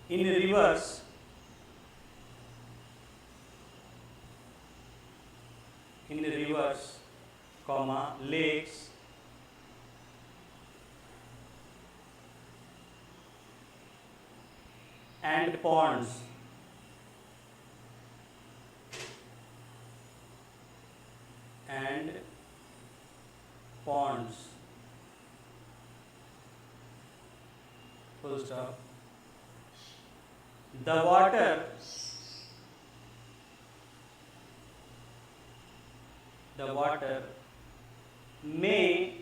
in rivers comma lakes and ponds, full stop। the water may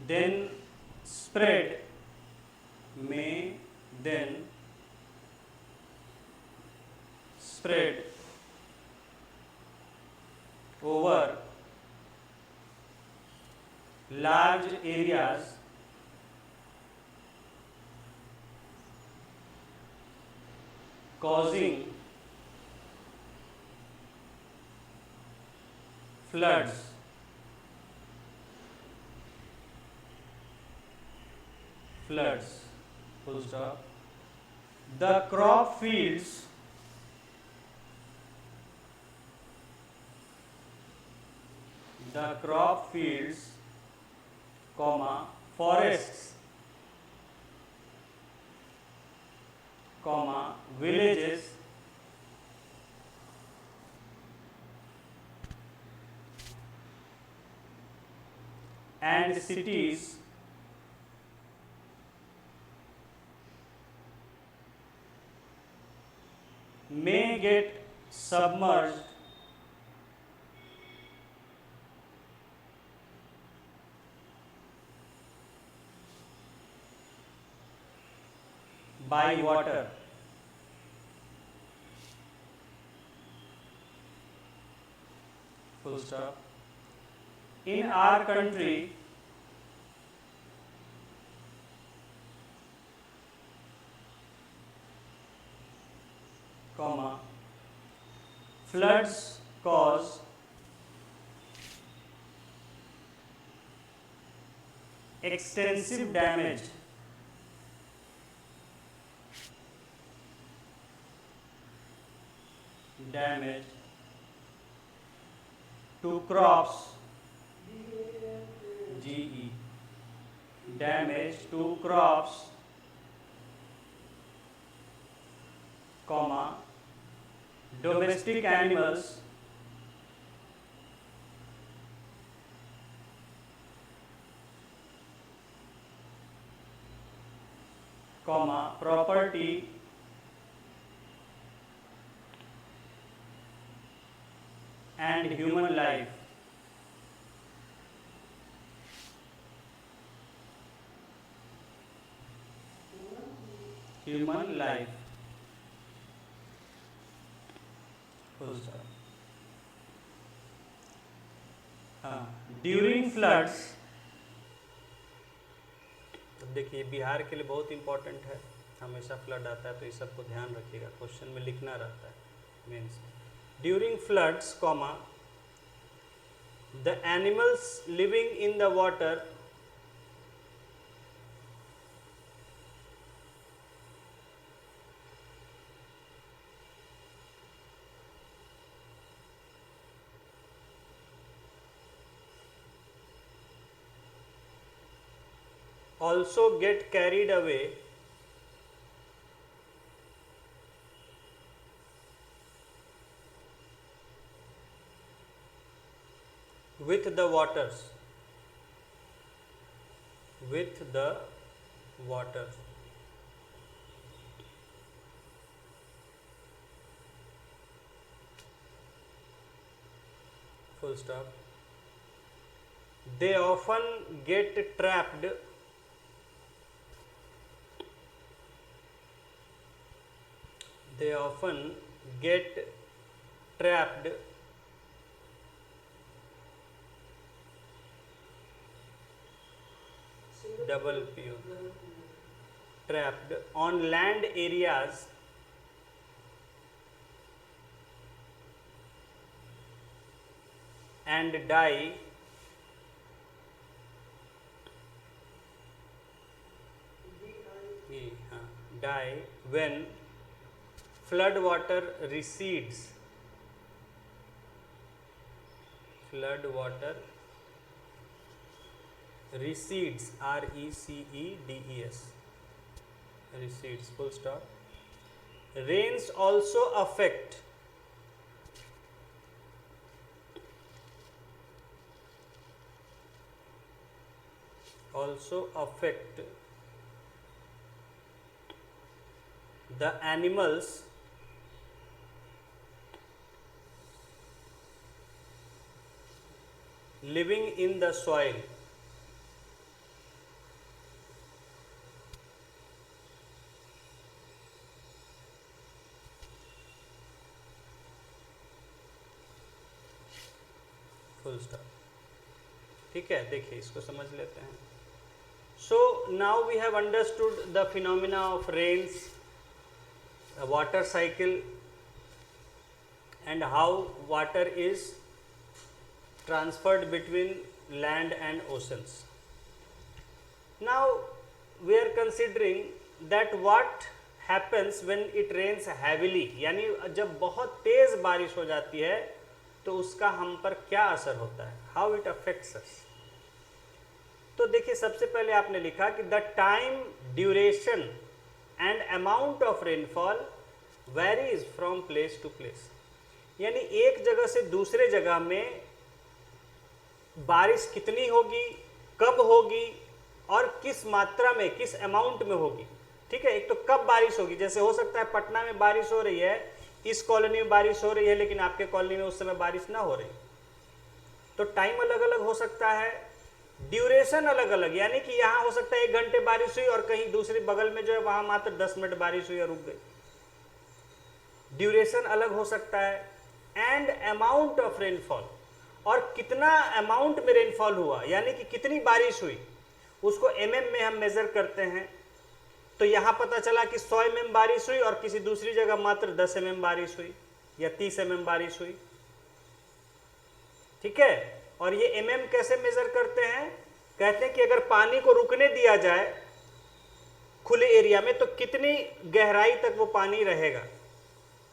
then spread over large areas causing floods, full stop। the crop fields comma forests comma villages and cities may get submerged by water, full stop। in our country comma, floods cause extensive damage to crops, GE, damage to crops, comma, domestic animals, comma, property, and human life. Human life. Full stop. During floods, अब देखिए बिहार के लिए बहुत important है, हमेशा flood आता है तो इस सबको ध्यान रखिएगा, क्वेश्चन में लिखना रहता है means during floods comma the animals living in the water also get carried away with the waters, full stop. They often get trapped double PO trapped on land areas and die when flood water recedes, RECEDES, recedes, full stop. Rains also affect the animals living in the soil. Full stop. ठीक है, देखिए इसको समझ लेते हैं. So now we have understood the phenomena of rains, a water cycle, and how water is transferred between land and oceans. Now we are considering that what happens when it rains heavily, यानी जब बहुत तेज बारिश हो जाती है तो उसका हम पर क्या असर होता है, how it affects us. तो देखिए सबसे पहले आपने लिखा कि the time, duration and amount of rainfall varies from place to place, यानी एक जगह से दूसरे जगह में बारिश कितनी होगी, कब होगी और किस मात्रा में, किस अमाउंट में होगी. ठीक है, एक तो कब बारिश होगी, जैसे हो सकता है पटना में बारिश हो रही है, इस कॉलोनी में बारिश हो रही है लेकिन आपके कॉलोनी में उस समय बारिश ना हो रही, तो टाइम अलग अलग हो सकता है, ड्यूरेशन अलग अलग, यानी कि यहाँ हो सकता है 1 घंटे बारिश हुई और कहीं दूसरी बगल में जो है वहां मात्र 10 मिनट बारिश हुई और रुक गई. ड्यूरेशन अलग हो सकता है. एंड अमाउंट ऑफ रेनफॉल, और कितना अमाउंट में रेनफॉल हुआ, यानी कि कितनी बारिश हुई, उसको mm में हम मेजर करते हैं. तो यहां पता चला कि 100 mm बारिश हुई और किसी दूसरी जगह मात्र 10 mm बारिश हुई या 30 mm बारिश हुई। ठीक है, और ये mm कैसे मेजर करते हैं? कहते हैं कि अगर पानी को रुकने दिया जाए खुले एरिया में तो कितनी गहराई तक वो पानी रहेगा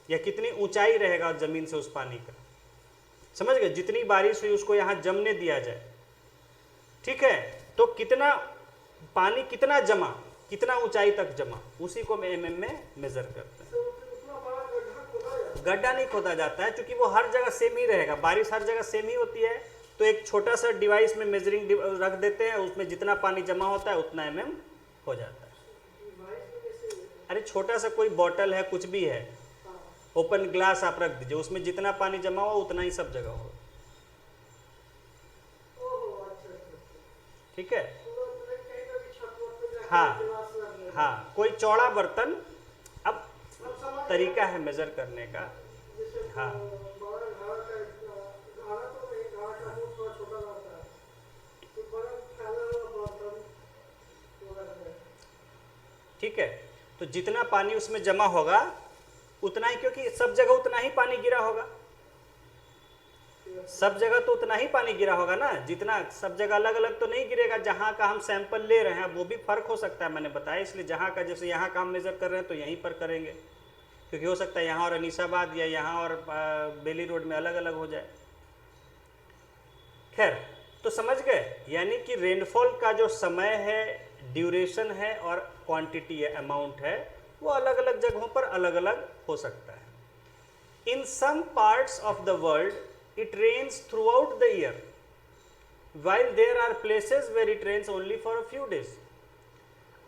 या कितनी ऊंचाई रहेगा जमीन से उस पानी का। समझ गए? जितनी बारिश हुई उसको यहां जमने दिया जाए, ठीक है, तो कितना पानी कितना जमा, कितना ऊंचाई तक जमा, उसी को mm में मेजर करते हैं। तो उतना बड़ा गड्ढा खोदा जाता गड्ढा नहीं खोदा जाता है क्योंकि वो हर जगह सेम ही रहेगा, बारिश हर जगह सेम ही होती है। तो एक छोटा सा डिवाइस में मेजरिंग रख देते हैं, उसमें जितना पानी जमा होता है उतना mm हो जाता है। अरे छोटा सा कोई बॉटल है, कुछ भी है, ओपन ग्लास आप रख दीजिए, उसमें जितना पानी जमा हुआ उतना ही सब जगह होगा। ठीक है, हाँ हाँ, कोई चौड़ा बर्तन, अब तरीका है मेजर करने का। हाँ ठीक है, तो जितना पानी उसमें जमा होगा उतना ही, क्योंकि सब जगह उतना ही पानी गिरा होगा, सब जगह तो उतना ही पानी गिरा होगा ना, जितना सब जगह अलग अलग तो नहीं गिरेगा। जहां का हम सैंपल ले रहे हैं वो भी फर्क हो सकता है, मैंने बताया। इसलिए जहां का, जैसे यहाँ का हम मेजर कर रहे हैं तो यहीं पर करेंगे, क्योंकि हो सकता है यहाँ और अनीसाबाद या यहाँ और बेली रोड में अलग अलग हो जाए। खैर, तो समझ गए, यानी कि रेनफॉल का जो समय है, ड्यूरेशन है और क्वांटिटी है, अमाउंट है, वो अलग अलग जगहों पर अलग अलग हो सकता है। In some parts of the world it rains throughout the year, while there are places where it rains only for a few days.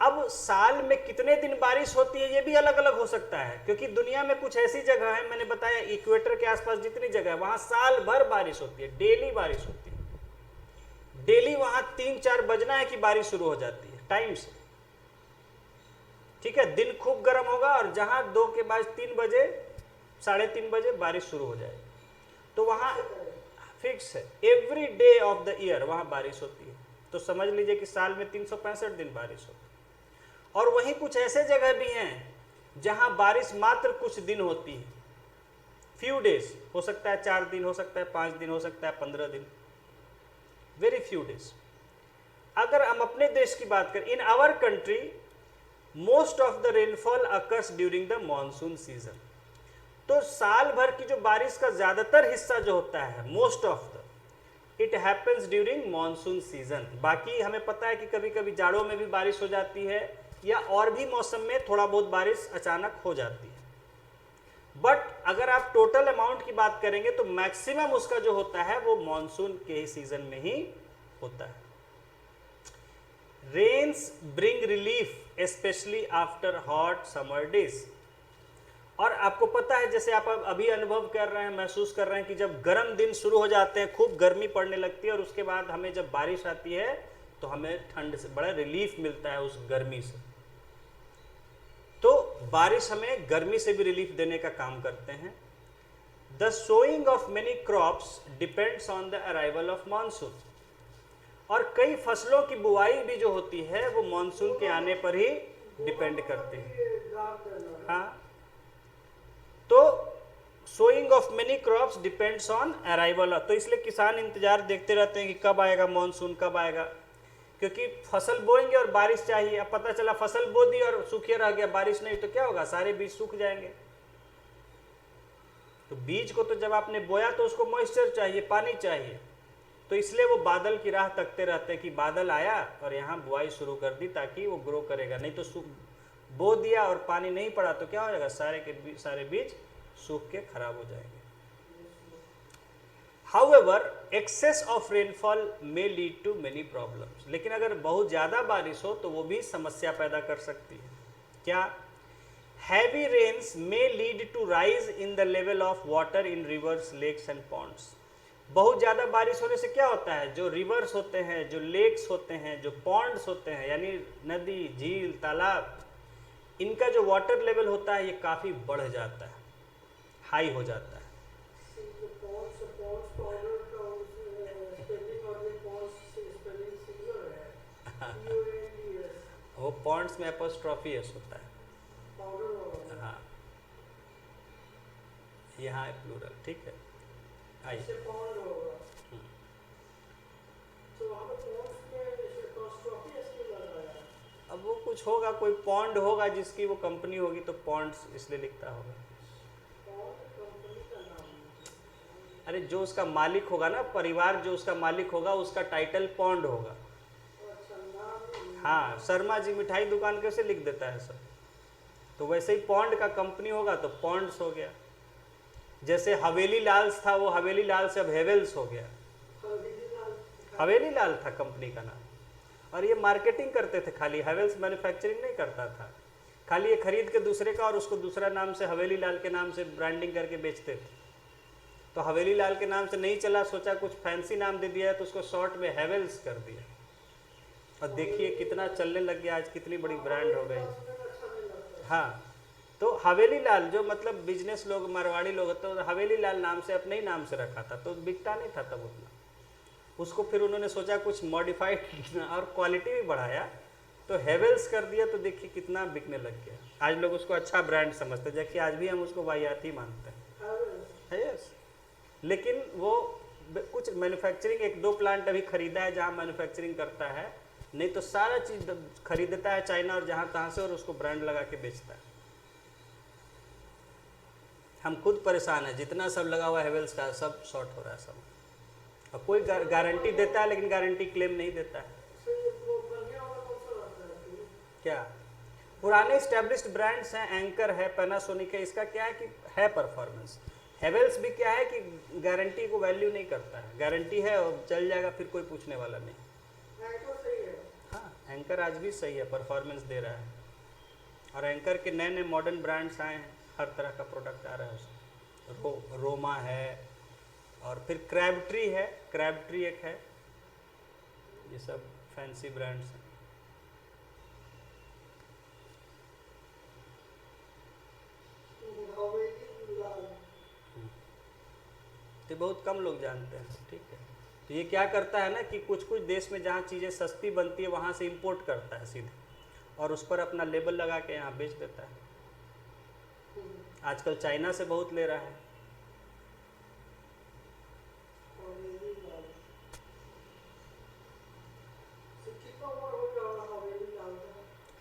अब साल में कितने दिन बारिश होती है ये भी अलग अलग हो सकता है, क्योंकि दुनिया में कुछ ऐसी जगह है, मैंने बताया इक्वेटर के आसपास जितनी जगह है वहां साल भर बारिश होती है, डेली बारिश होती है। डेली वहां 3-4 बजना है कि बारिश शुरू हो जाती है टाइम से। ठीक है, दिन खूब गर्म होगा और जहां 2 के बाद 3 बजे 3:30 बजे बारिश शुरू हो जाएगी, तो वहां फिक्स है, every day of the year वहां बारिश होती है। तो समझ लीजिए कि साल में 365 दिन बारिश होती है। और वहीं कुछ ऐसे जगह भी हैं जहां बारिश मात्र कुछ दिन होती है, फ्यू डेज, हो सकता है 4 दिन, हो सकता है 5 दिन, हो सकता है 15 दिन, वेरी फ्यू डेज। अगर हम अपने देश की बात करें, in our country most of the rainfall occurs during the monsoon season. तो साल भर की जो बारिश का ज्यादातर हिस्सा जो होता है, most of the it happens during monsoon season. बाकी हमें पता है कि कभी कभी जाड़ों में भी बारिश हो जाती है या और भी मौसम में थोड़ा बहुत बारिश अचानक हो जाती है। बट अगर आप टोटल अमाउंट की बात करेंगे तो मैक्सिमम उसका जो होता है वो मॉनसून के ही सीजन में ही होता है। Rains bring relief specially after hot summer days. और आपको पता है, जैसे आप अभी अनुभव कर रहे हैं, महसूस कर रहे हैं कि जब गर्म दिन शुरू हो जाते हैं, खूब गर्मी पड़ने लगती है और उसके बाद हमें जब बारिश आती है तो हमें ठंड से बड़ा रिलीफ मिलता है उस गर्मी से। तो बारिश हमें गर्मी से भी रिलीफ देने का काम करते हैं। The sowing of many crops depends on the arrival of monsoon. और कई फसलों की बुआई भी जो होती है वो मानसून के आने पर ही डिपेंड करती है। हाँ, तो sowing of many crops depends on arrival. तो इसलिए किसान इंतजार देखते रहते हैं कि कब आएगा मानसून, कब आएगा, क्योंकि फसल बोएंगे और बारिश चाहिए। अब पता चला फसल बो दी और सूखे रह गया, बारिश नहीं, तो क्या होगा, सारे बीज सूख जाएंगे। तो बीज को तो जब आपने बोया तो उसको मॉइस्चर चाहिए, पानी चाहिए, तो इसलिए वो बादल की राह तकते रहते हैं कि बादल आया और यहाँ बुआई शुरू कर दी ताकि वो ग्रो करेगा। नहीं तो बो दिया और पानी नहीं पड़ा तो क्या हो जाएगा, सारे बीज सूख के खराब हो जाएंगे। However, excess of rainfall may lead to many problems. लेकिन अगर बहुत ज़्यादा बारिश हो तो वो भी समस्या पैदा कर सकती है। क्या? Heavy rains may lead to rise in the level of water in rivers, lakes and ponds. बहुत ज़्यादा बारिश होने से क्या होता है, जो रिवर्स होते हैं, जो लेक्स होते हैं, जो पॉन्ड्स होते हैं, यानी नदी, झील, तालाब, इनका जो वाटर लेवल होता है ये काफ़ी बढ़ जाता है, हाई हो जाता है। वो पॉन्ड्स में एपोस्ट्रॉफी एस होता है। पाउडर वगैरह हाँ, यहाँ है प्लूरल, ठीक है। आइए, इससे पॉन्ड होगा। तो वहाँ पे पॉन्ड्स में जैसे apostrophe ऐसे क्यों लग रहा है? अब वो कुछ होगा, कोई पॉन्ड होगा जिसकी वो कंपनी होगी तो पॉन्ड्स इसलिए लिखता होगा। पॉन्ड कंपनी का नाम है। अरे जो उसका मालिक होगा ना, परिवार जो उसका मालिक होगा उसका टाइटल पॉन्ड होगा। अच्छा, नाम हाँ, शर्मा जी मिठाई दुकान कैसे लिख देता है सब, तो वैसे ही पॉन्ड का कंपनी होगा तो पॉन्ड्स हो गया। जैसे हवेली लाल्स था, वो हवेली लाल से अब हेवेल्स हो गया। हवेली लाल था कंपनी का नाम, और ये मार्केटिंग करते थे खाली, हेवेल्स मैन्युफैक्चरिंग नहीं करता था। खाली ये खरीद के दूसरे का और उसको दूसरा नाम से हवेली लाल के नाम से ब्रांडिंग करके बेचते थे। तो हवेली लाल के नाम से नहीं चला, सोचा कुछ फैंसी नाम दे दिया है तो उसको शॉर्ट में हेवेल्स कर दिया, और देखिए कितना चलने लग गया, आज कितनी बड़ी ब्रांड हो गई। हाँ, तो हवेली लाल जो मतलब बिजनेस लोग, मारवाड़ी लोग, तो हवेली लाल नाम से अपने ही नाम से रखा था, तो बिकता नहीं था तब उतना। उसको फिर उन्होंने सोचा कुछ मॉडिफाइड और क्वालिटी भी बढ़ाया तो हेवेल्स कर दिया, तो देखिए कितना बिकने लग गया। आज लोग उसको अच्छा ब्रांड समझते हैं, जबकि आज भी हम उसको वाहियात ही मानते हैं। यस, लेकिन वो कुछ मैन्युफैक्चरिंग, एक दो प्लांट अभी खरीदा है जहाँ मैन्युफैक्चरिंग करता है, नहीं तो सारा चीज़ खरीदता है चाइना और जहाँ तहाँ से, और उसको ब्रांड लगा के बेचता है। हम खुद परेशान हैं, जितना सब लगा हुआ है हेवेल्स का सब शॉर्ट हो रहा है सब। और कोई गारंटी देता है लेकिन गारंटी क्लेम नहीं देता है। क्या पुराने स्टैब्लिश्ड ब्रांड्स हैं, एंकर है, पैनासोनिक है, इसका क्या है कि है परफॉर्मेंस। हेवेल्स भी क्या है कि गारंटी को वैल्यू नहीं करता है, गारंटी है और चल जाएगा, फिर कोई पूछने वाला नहीं। हाँ, एंकर आज भी सही है, परफॉर्मेंस दे रहा है, और एंकर के नए नए मॉडर्न ब्रांड्स आए हैं, हर तरह का प्रोडक्ट आ रहा है उसमें। रोमा है, और फिर क्रैबट्री है, क्रैबट्री एक है, ये सब फैंसी ब्रांड्स हैं। तो बहुत कम लोग जानते हैं, ठीक है। तो ये क्या करता है ना कि कुछ कुछ देश में जहाँ चीज़ें सस्ती बनती है वहाँ से इंपोर्ट करता है सीधे, और उस पर अपना लेबल लगा के यहाँ बेच देता है। आजकल चाइना से बहुत ले रहा है।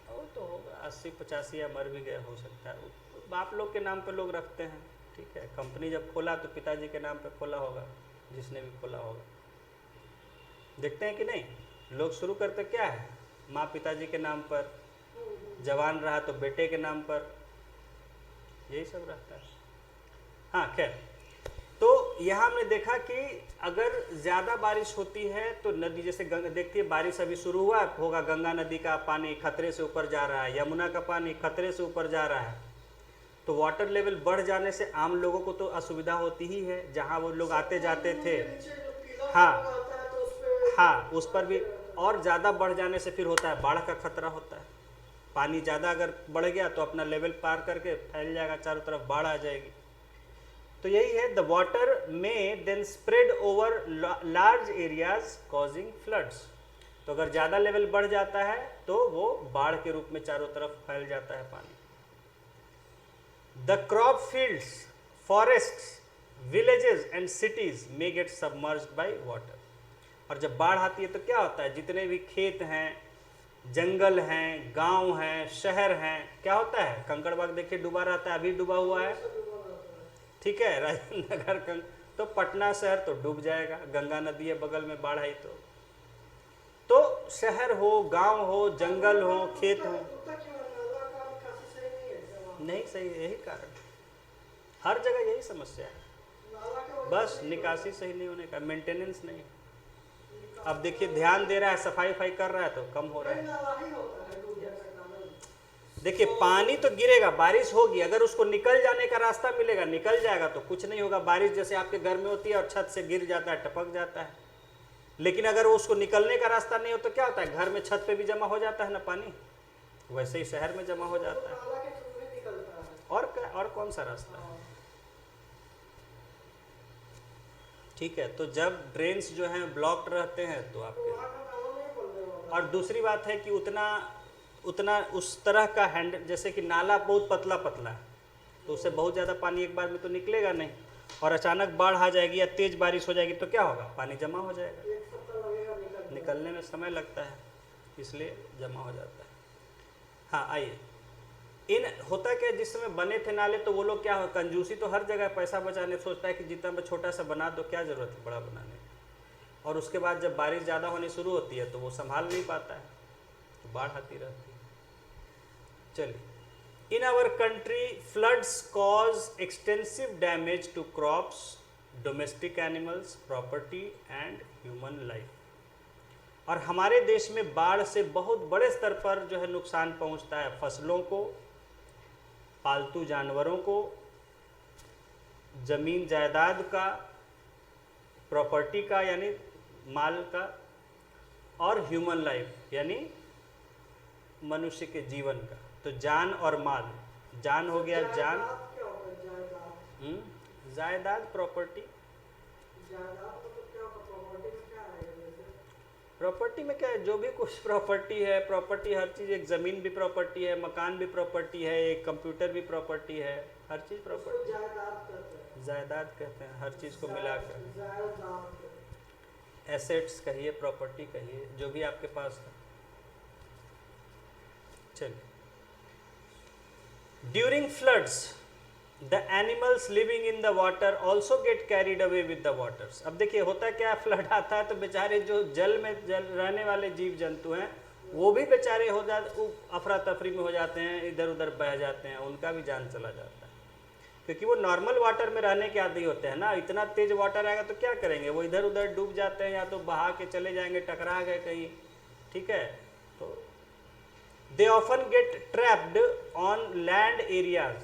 वो तो होगा 80-85 या मर भी गया हो सकता है। बाप लोग के नाम पे लोग रखते हैं, ठीक है। कंपनी जब खोला तो पिताजी के नाम पे खोला होगा, जिसने भी खोला होगा। देखते हैं कि नहीं, लोग शुरू करते क्या है, माँ पिताजी के नाम पर, जवान रहा तो बेटे के नाम पर, यही सब रहता है। हाँ, खैर, तो यहाँ हमने देखा कि अगर ज़्यादा बारिश होती है तो नदी, जैसे देखती है बारिश अभी शुरू हुआ होगा, गंगा नदी का पानी खतरे से ऊपर जा रहा है, यमुना का पानी खतरे से ऊपर जा रहा है, तो वाटर लेवल बढ़ जाने से आम लोगों को तो असुविधा होती ही है। जहाँ वो लोग आते जाते थे, हाँ हाँ, उस पर भी, और ज़्यादा बढ़ जाने से फिर होता है बाढ़ का खतरा होता है। पानी ज़्यादा अगर बढ़ गया तो अपना लेवल पार करके फैल जाएगा, चारों तरफ बाढ़ आ जाएगी। तो यही है, the water may then spread over large areas causing floods. तो अगर ज़्यादा लेवल बढ़ जाता है तो वो बाढ़ के रूप में चारों तरफ फैल जाता है पानी। The crop fields, forests, villages and cities may gate submerged by water. और जब बाढ़ आती है तो क्या होता है, जितने भी खेत हैं, जंगल हैं, गांव हैं, शहर हैं, क्या होता है, कंकड़बाग देखिए डूबा रहता है, अभी डूबा हुआ है, ठीक है। राजेंद्र तो पटना शहर तो डूब जाएगा, गंगा नदी है बगल में, बाढ़ आई तो शहर हो, गांव हो, जंगल हो, खेत हो, नहीं सही, यही कारण, हर जगह यही समस्या है, बस निकासी सही नहीं होने का, मेंटेनेंस नहीं। अब देखिए ध्यान दे रहा है, सफाई कर रहा है तो कम हो रहा है। देखिए पानी तो गिरेगा, बारिश होगी, अगर उसको निकल जाने का रास्ता मिलेगा, निकल जाएगा तो कुछ नहीं होगा। बारिश जैसे आपके घर में होती है और छत से गिर जाता है, टपक जाता है, लेकिन अगर उसको निकलने का रास्ता नहीं हो तो क्या होता है, घर में छत पे भी जमा हो जाता है ना पानी, वैसे ही शहर में जमा हो जाता है। और क्या, और कौन सा रास्ता है, ठीक है। तो जब ड्रेन्स जो हैं ब्लॉक्ड रहते हैं तो आपके, और दूसरी बात है कि उतना उतना उस तरह का हैंडल, जैसे कि नाला बहुत पतला पतला है तो उससे बहुत ज़्यादा पानी एक बार में तो निकलेगा नहीं, और अचानक बाढ़ आ जाएगी या तेज़ बारिश हो जाएगी तो क्या होगा, पानी जमा हो जाएगा, एक सप्ताह लगेगा निकलने में समय लगता है, इसलिए जमा हो जाता है। हाँ आइए, इन होता क्या, जिस समय बने थे नाले तो वो लोग क्या हो, कंजूसी तो हर जगह, पैसा बचाने सोचता है कि जितना छोटा सा बना दो, क्या ज़रूरत है बड़ा बनाने की, और उसके बाद जब बारिश ज़्यादा होनी शुरू होती है तो वो संभाल नहीं पाता है, तो बाढ़ आती रहती है। चलिए, in our country floods cause extensive damage to crops, domestic animals, property and human life. और हमारे देश में बाढ़ से बहुत बड़े स्तर पर जो है नुकसान पहुंचता है, फसलों को, पालतू जानवरों को, जमीन जायदाद का, प्रॉपर्टी का यानी माल का, और ह्यूमन लाइफ यानी मनुष्य के जीवन का। तो जान और माल, जान हो गया जान, क्या होता है जायदाद? जायदाद प्रॉपर्टी, जायदाद मतलब क्या होता है? प्रॉपर्टी में क्या है जैसे? प्रॉपर्टी में क्या है, जो भी कुछ प्रॉपर्टी है, प्रॉपर्टी हर चीज़, एक ज़मीन भी प्रॉपर्टी है, मकान भी प्रॉपर्टी है, एक कंप्यूटर भी प्रॉपर्टी है, हर चीज़ उसको प्रॉपर्टी, जायदाद कहते हैं। जायदाद कहते हैं हर चीज़ को मिलाकर, जायदाद। एसेट्स कहिए, प्रॉपर्टी कहिए, जो भी आपके पास है। चलिए, during floods the animals living in the water also get carried away with the waters. अब देखिए होता क्या, फ्लड आता है तो बेचारे जो जल में रहने वाले जीव जंतु हैं वो भी बेचारे हो जाते, अफरा तफरी में हो जाते हैं, इधर उधर बह जाते हैं, उनका भी जान चला जाता है, क्योंकि वो नॉर्मल वाटर में रहने के आदी होते हैं ना। इतना तेज वाटर आएगा तो क्या करेंगे, वो इधर उधर डूब जाते हैं, या तो बहा के चले जाएंगे, टकरा गए कहीं, ठीक है। तो they often get trapped on land areas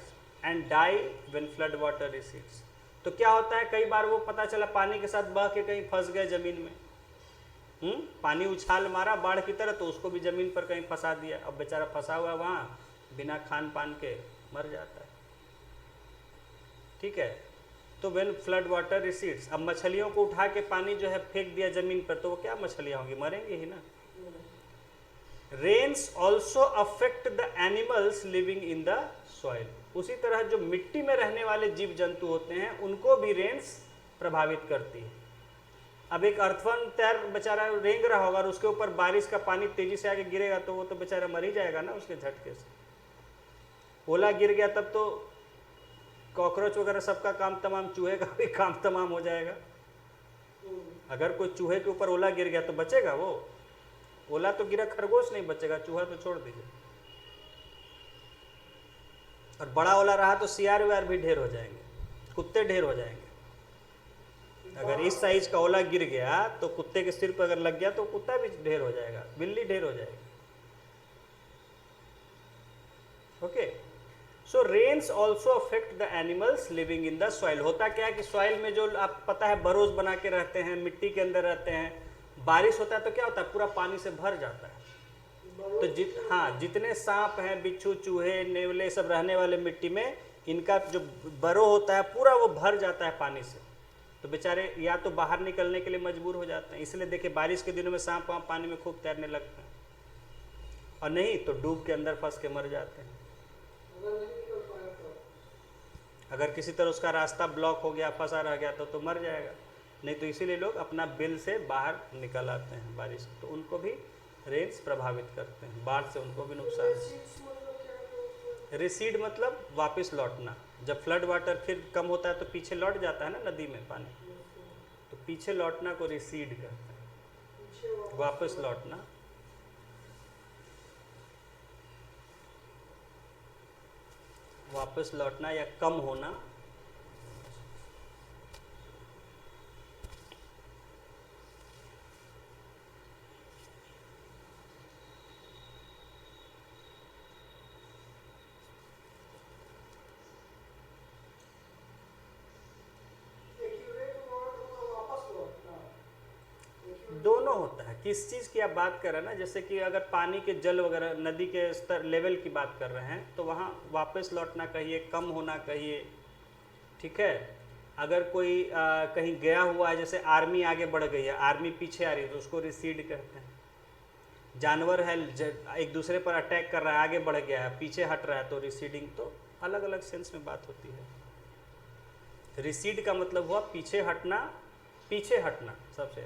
and die when flood water recedes. तो क्या होता है, कई बार वो पता चला पानी के साथ बह के कहीं फंस गए जमीन में, पानी उछाल मारा बाढ़ की तरह तो उसको भी जमीन पर कहीं फंसा दिया, अब बेचारा फंसा हुआ वहाँ बिना खान पान के मर जाता है, ठीक है। तो व्हेन फ्लड वाटर रिसीड्स, अब मछलियों को उठा के पानी जो है फेंक दिया जमीन पर तो वो क्या मछलियाँ होंगी, मरेंगी ही ना। Rains also affect the animals living in the soil. उसी तरह जो मिट्टी में रहने वाले जीव जंतु होते हैं उनको भी रेन्स प्रभावित करती है। अब एक अर्थवन तैर बेचारा रेंग रहा होगा और उसके ऊपर बारिश का पानी तेजी से आके गिरेगा तो वो तो बेचारा मर ही जाएगा ना उसके झटके से। ओला गिर गया तब तो कॉकरोच वगैरह सबका काम तमाम, चूहे का भी काम तमाम हो जाएगा। अगर कोई चूहे के ऊपर ओला गिर गया तो बचेगा वो? ओला तो गिरा, खरगोश नहीं बचेगा, चूहा तो छोड़ दीजिए। और बड़ा ओला रहा तो सियार व्यार भी ढेर हो जाएंगे, कुत्ते ढेर हो जाएंगे। अगर इस साइज का ओला गिर गया तो कुत्ते के सिर पर अगर लग गया तो कुत्ता भी ढेर हो जाएगा, बिल्ली ढेर हो जाएगी। Okay, so rains also affect the animals living in the soil. होता क्या है कि सॉइल में जो आप पता है बरोज बना के रहते हैं, मिट्टी के अंदर रहते हैं, बारिश होता है तो क्या होता है, पूरा पानी से भर जाता है। तो जितने सांप हैं, बिच्छू, चूहे, नेवले सब रहने वाले मिट्टी में, इनका जो बरो होता है पूरा वो भर जाता है पानी से। तो बेचारे या तो बाहर निकलने के लिए मजबूर हो जाते हैं। इसलिए देखिए बारिश के दिनों में सांप वहाँ पानी में खूब तैरने लगते हैं, और नहीं तो डूब के अंदर फंस के मर जाते हैं। अगर किसी तरह उसका रास्ता ब्लॉक हो गया, फंसा रह गया तो मर जाएगा। नहीं तो इसीलिए लोग अपना बिल से बाहर निकल आते हैं बारिश, तो उनको भी रेन्स प्रभावित करते हैं, बाढ़ से उनको भी नुकसान है। रिसीड मतलब वापस लौटना। जब फ्लड वाटर फिर कम होता है तो पीछे लौट जाता है ना नदी में पानी, तो पीछे लौटना को रिसीड कहते हैं, वापस लौटना। वापस लौटना या कम होना। दोनों होता है। किस चीज़ की आप बात कर रहे हैं ना, जैसे कि अगर पानी के जल वगैरह नदी के स्तर लेवल की बात कर रहे हैं तो वहाँ वापस लौटना कहिए, कम होना कहिए, ठीक है। अगर कोई कहीं गया हुआ है, जैसे आर्मी आगे बढ़ गई है, आर्मी पीछे आ रही है तो उसको रिसीड कहते हैं। जानवर है एक दूसरे पर अटैक कर रहा है, आगे बढ़ गया है, पीछे हट रहा है, तो रिसीडिंग। तो अलग अलग सेंस में बात होती है। रिसीड का मतलब हुआ पीछे हटना सबसे